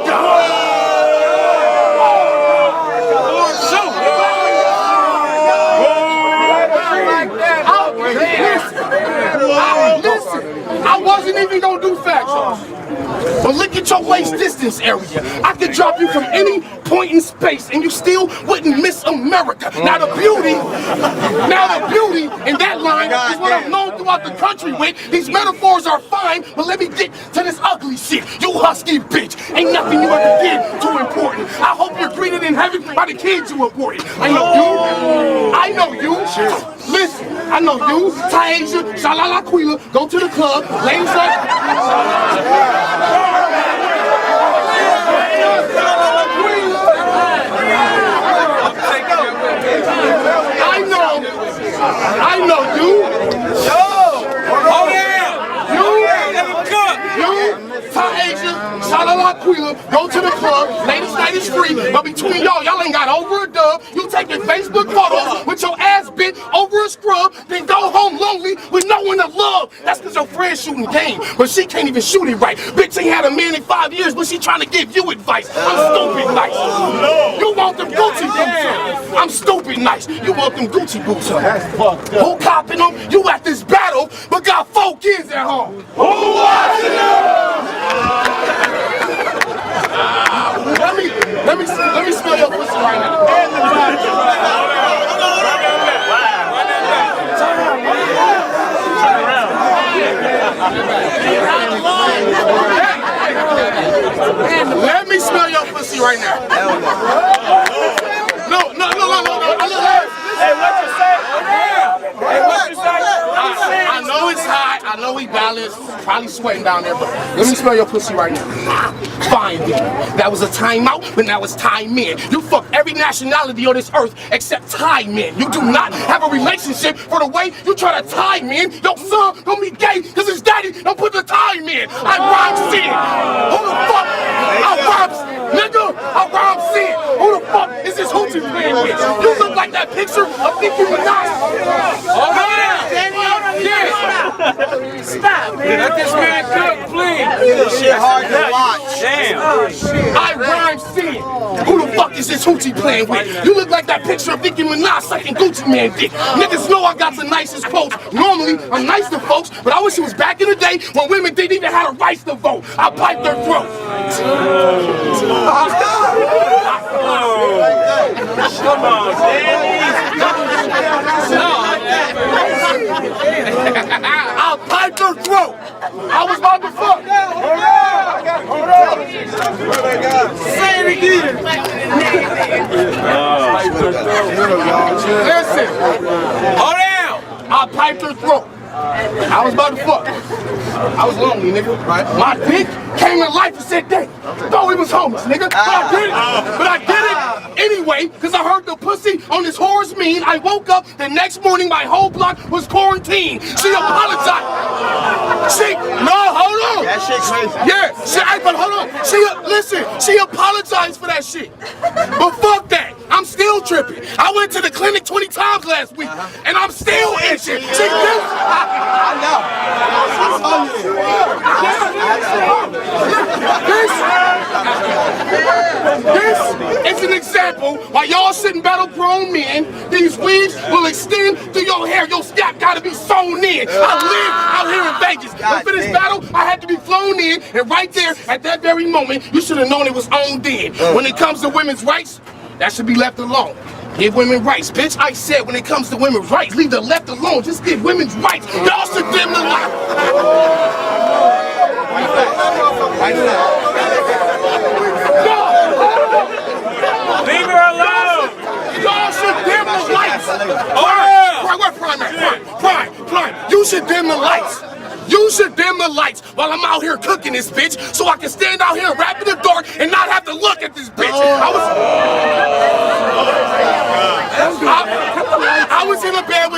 Listen, I wasn't even gonna do facts, but look at your waist distance area. I could drop you from any point in space and you still wouldn't miss America. Now the beauty in that line is what I'm known throughout the country with. These metaphors are fine, but let me get to this ugly shit. You husky bitch, ain't nothing you ever did too important. I hope you're greeted in heaven by the kids you aborted. I know you. Listen, I know you, Taisha, Shalalaquila, go to the club, ladies like. I know you. Taisha, Shalalaquila, go to the club, ladies night is free, but between y'all ain't got over a dub. You taking Facebook photos with your ass bent over a scrub, then go home lonely with no one to love. That's cause your friend's shooting game, but she can't even shoot it right. Bitch ain't had a man in 5 years, but she trying to give you advice. I'm stupid nice. You want them Gucci boots on. I'm stupid nice. You want them Gucci boots on. Who copping them? You at this battle, but got 4 kids at home. Who watching them? Let me smell your pussy right now. Let me smell your pussy right now. No. Hey, what you say? I know it's hot. Probably balanced, probably sweating down there, but let me smell your pussy right now. Fine, then. That was a timeout, but now it's time in. You fuck every nationality on this earth except Thai men. You do not have a relationship for the way you try to tie men. Your son don't be gay because his daddy don't put the time in. I rhyme sin. Who the fuck? I rhyme, nigga. I rhyme sin. Who the fuck is this hoochie playing with? You look like that picture of Nicki Minaj. Oh, Stop, man. Let this man cook, please. This shit hard to watch. Damn. I rhyme sin. Who the fuck is this hoochie playing with? You look like that picture of Nicki Minaj sucking Gucci Man dick. Niggas know I got the nicest quotes. Normally, I'm nice to folks, but I wish it was back in the day when women didn't even have a right to vote. I pipe their throat. Come on, I'll pipe their throat. I was about to fuck. Hold on. Say it again. Listen. Hold down. I'll pipe their throat. I was about to fuck. I was lonely, nigga. My dick came to life and said, "Dang, thought we was homeless, nigga." But I did it anyway, because I heard the pussy on this whore's mean. I woke up the next morning, my whole block was quarantined. She apologized. Hold on. That shit crazy. Yeah, but hold on. She apologized for that shit. But fuck that. I'm still tripping. I went to the clinic 20 times last week, and I'm still itching. She I know. This is an example why y'all shouldn't battle grown men. These weaves will extend through your hair. Your scalp gotta be sewn in. I live out here in Vegas. But for this battle, I had to be flown in, and right there, at that very moment, you should have known it was owned in. When it comes to women's rights, that should be left alone. Give women rights, bitch. I said when it comes to women's rights, leave the left alone. Just give women's rights. Y'all should dim the light. Leave her alone. Y'all should dim the lights. Prime. You should dim the lights. You should dim the lights while I'm out here cooking this bitch, so I can stand out here and rap in the dark and not have to look at this bitch. I was in a bed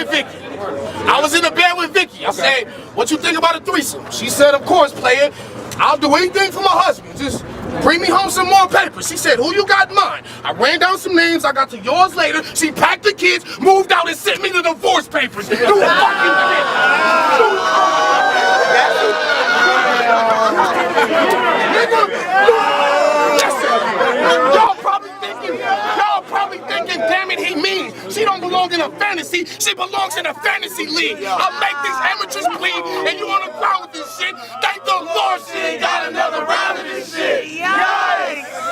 with Vicky. I said, "What you think about a threesome?" She said, "Of course, player. I'll do anything for my husband. Just bring me home some more papers." She said, "Who you got in mind?" I ran down some names. I got to yours later. She packed the kids, moved out, and sent me the divorce papers. You fucking bitch. Nigga, listen. Y'all probably thinking, damn it, he mean. She don't belong in a fantasy. She belongs in a fantasy league. I'll make these amateurs bleed, and you on the ground with this shit. Thank the Lord she ain't got another round of this shit. Yeah.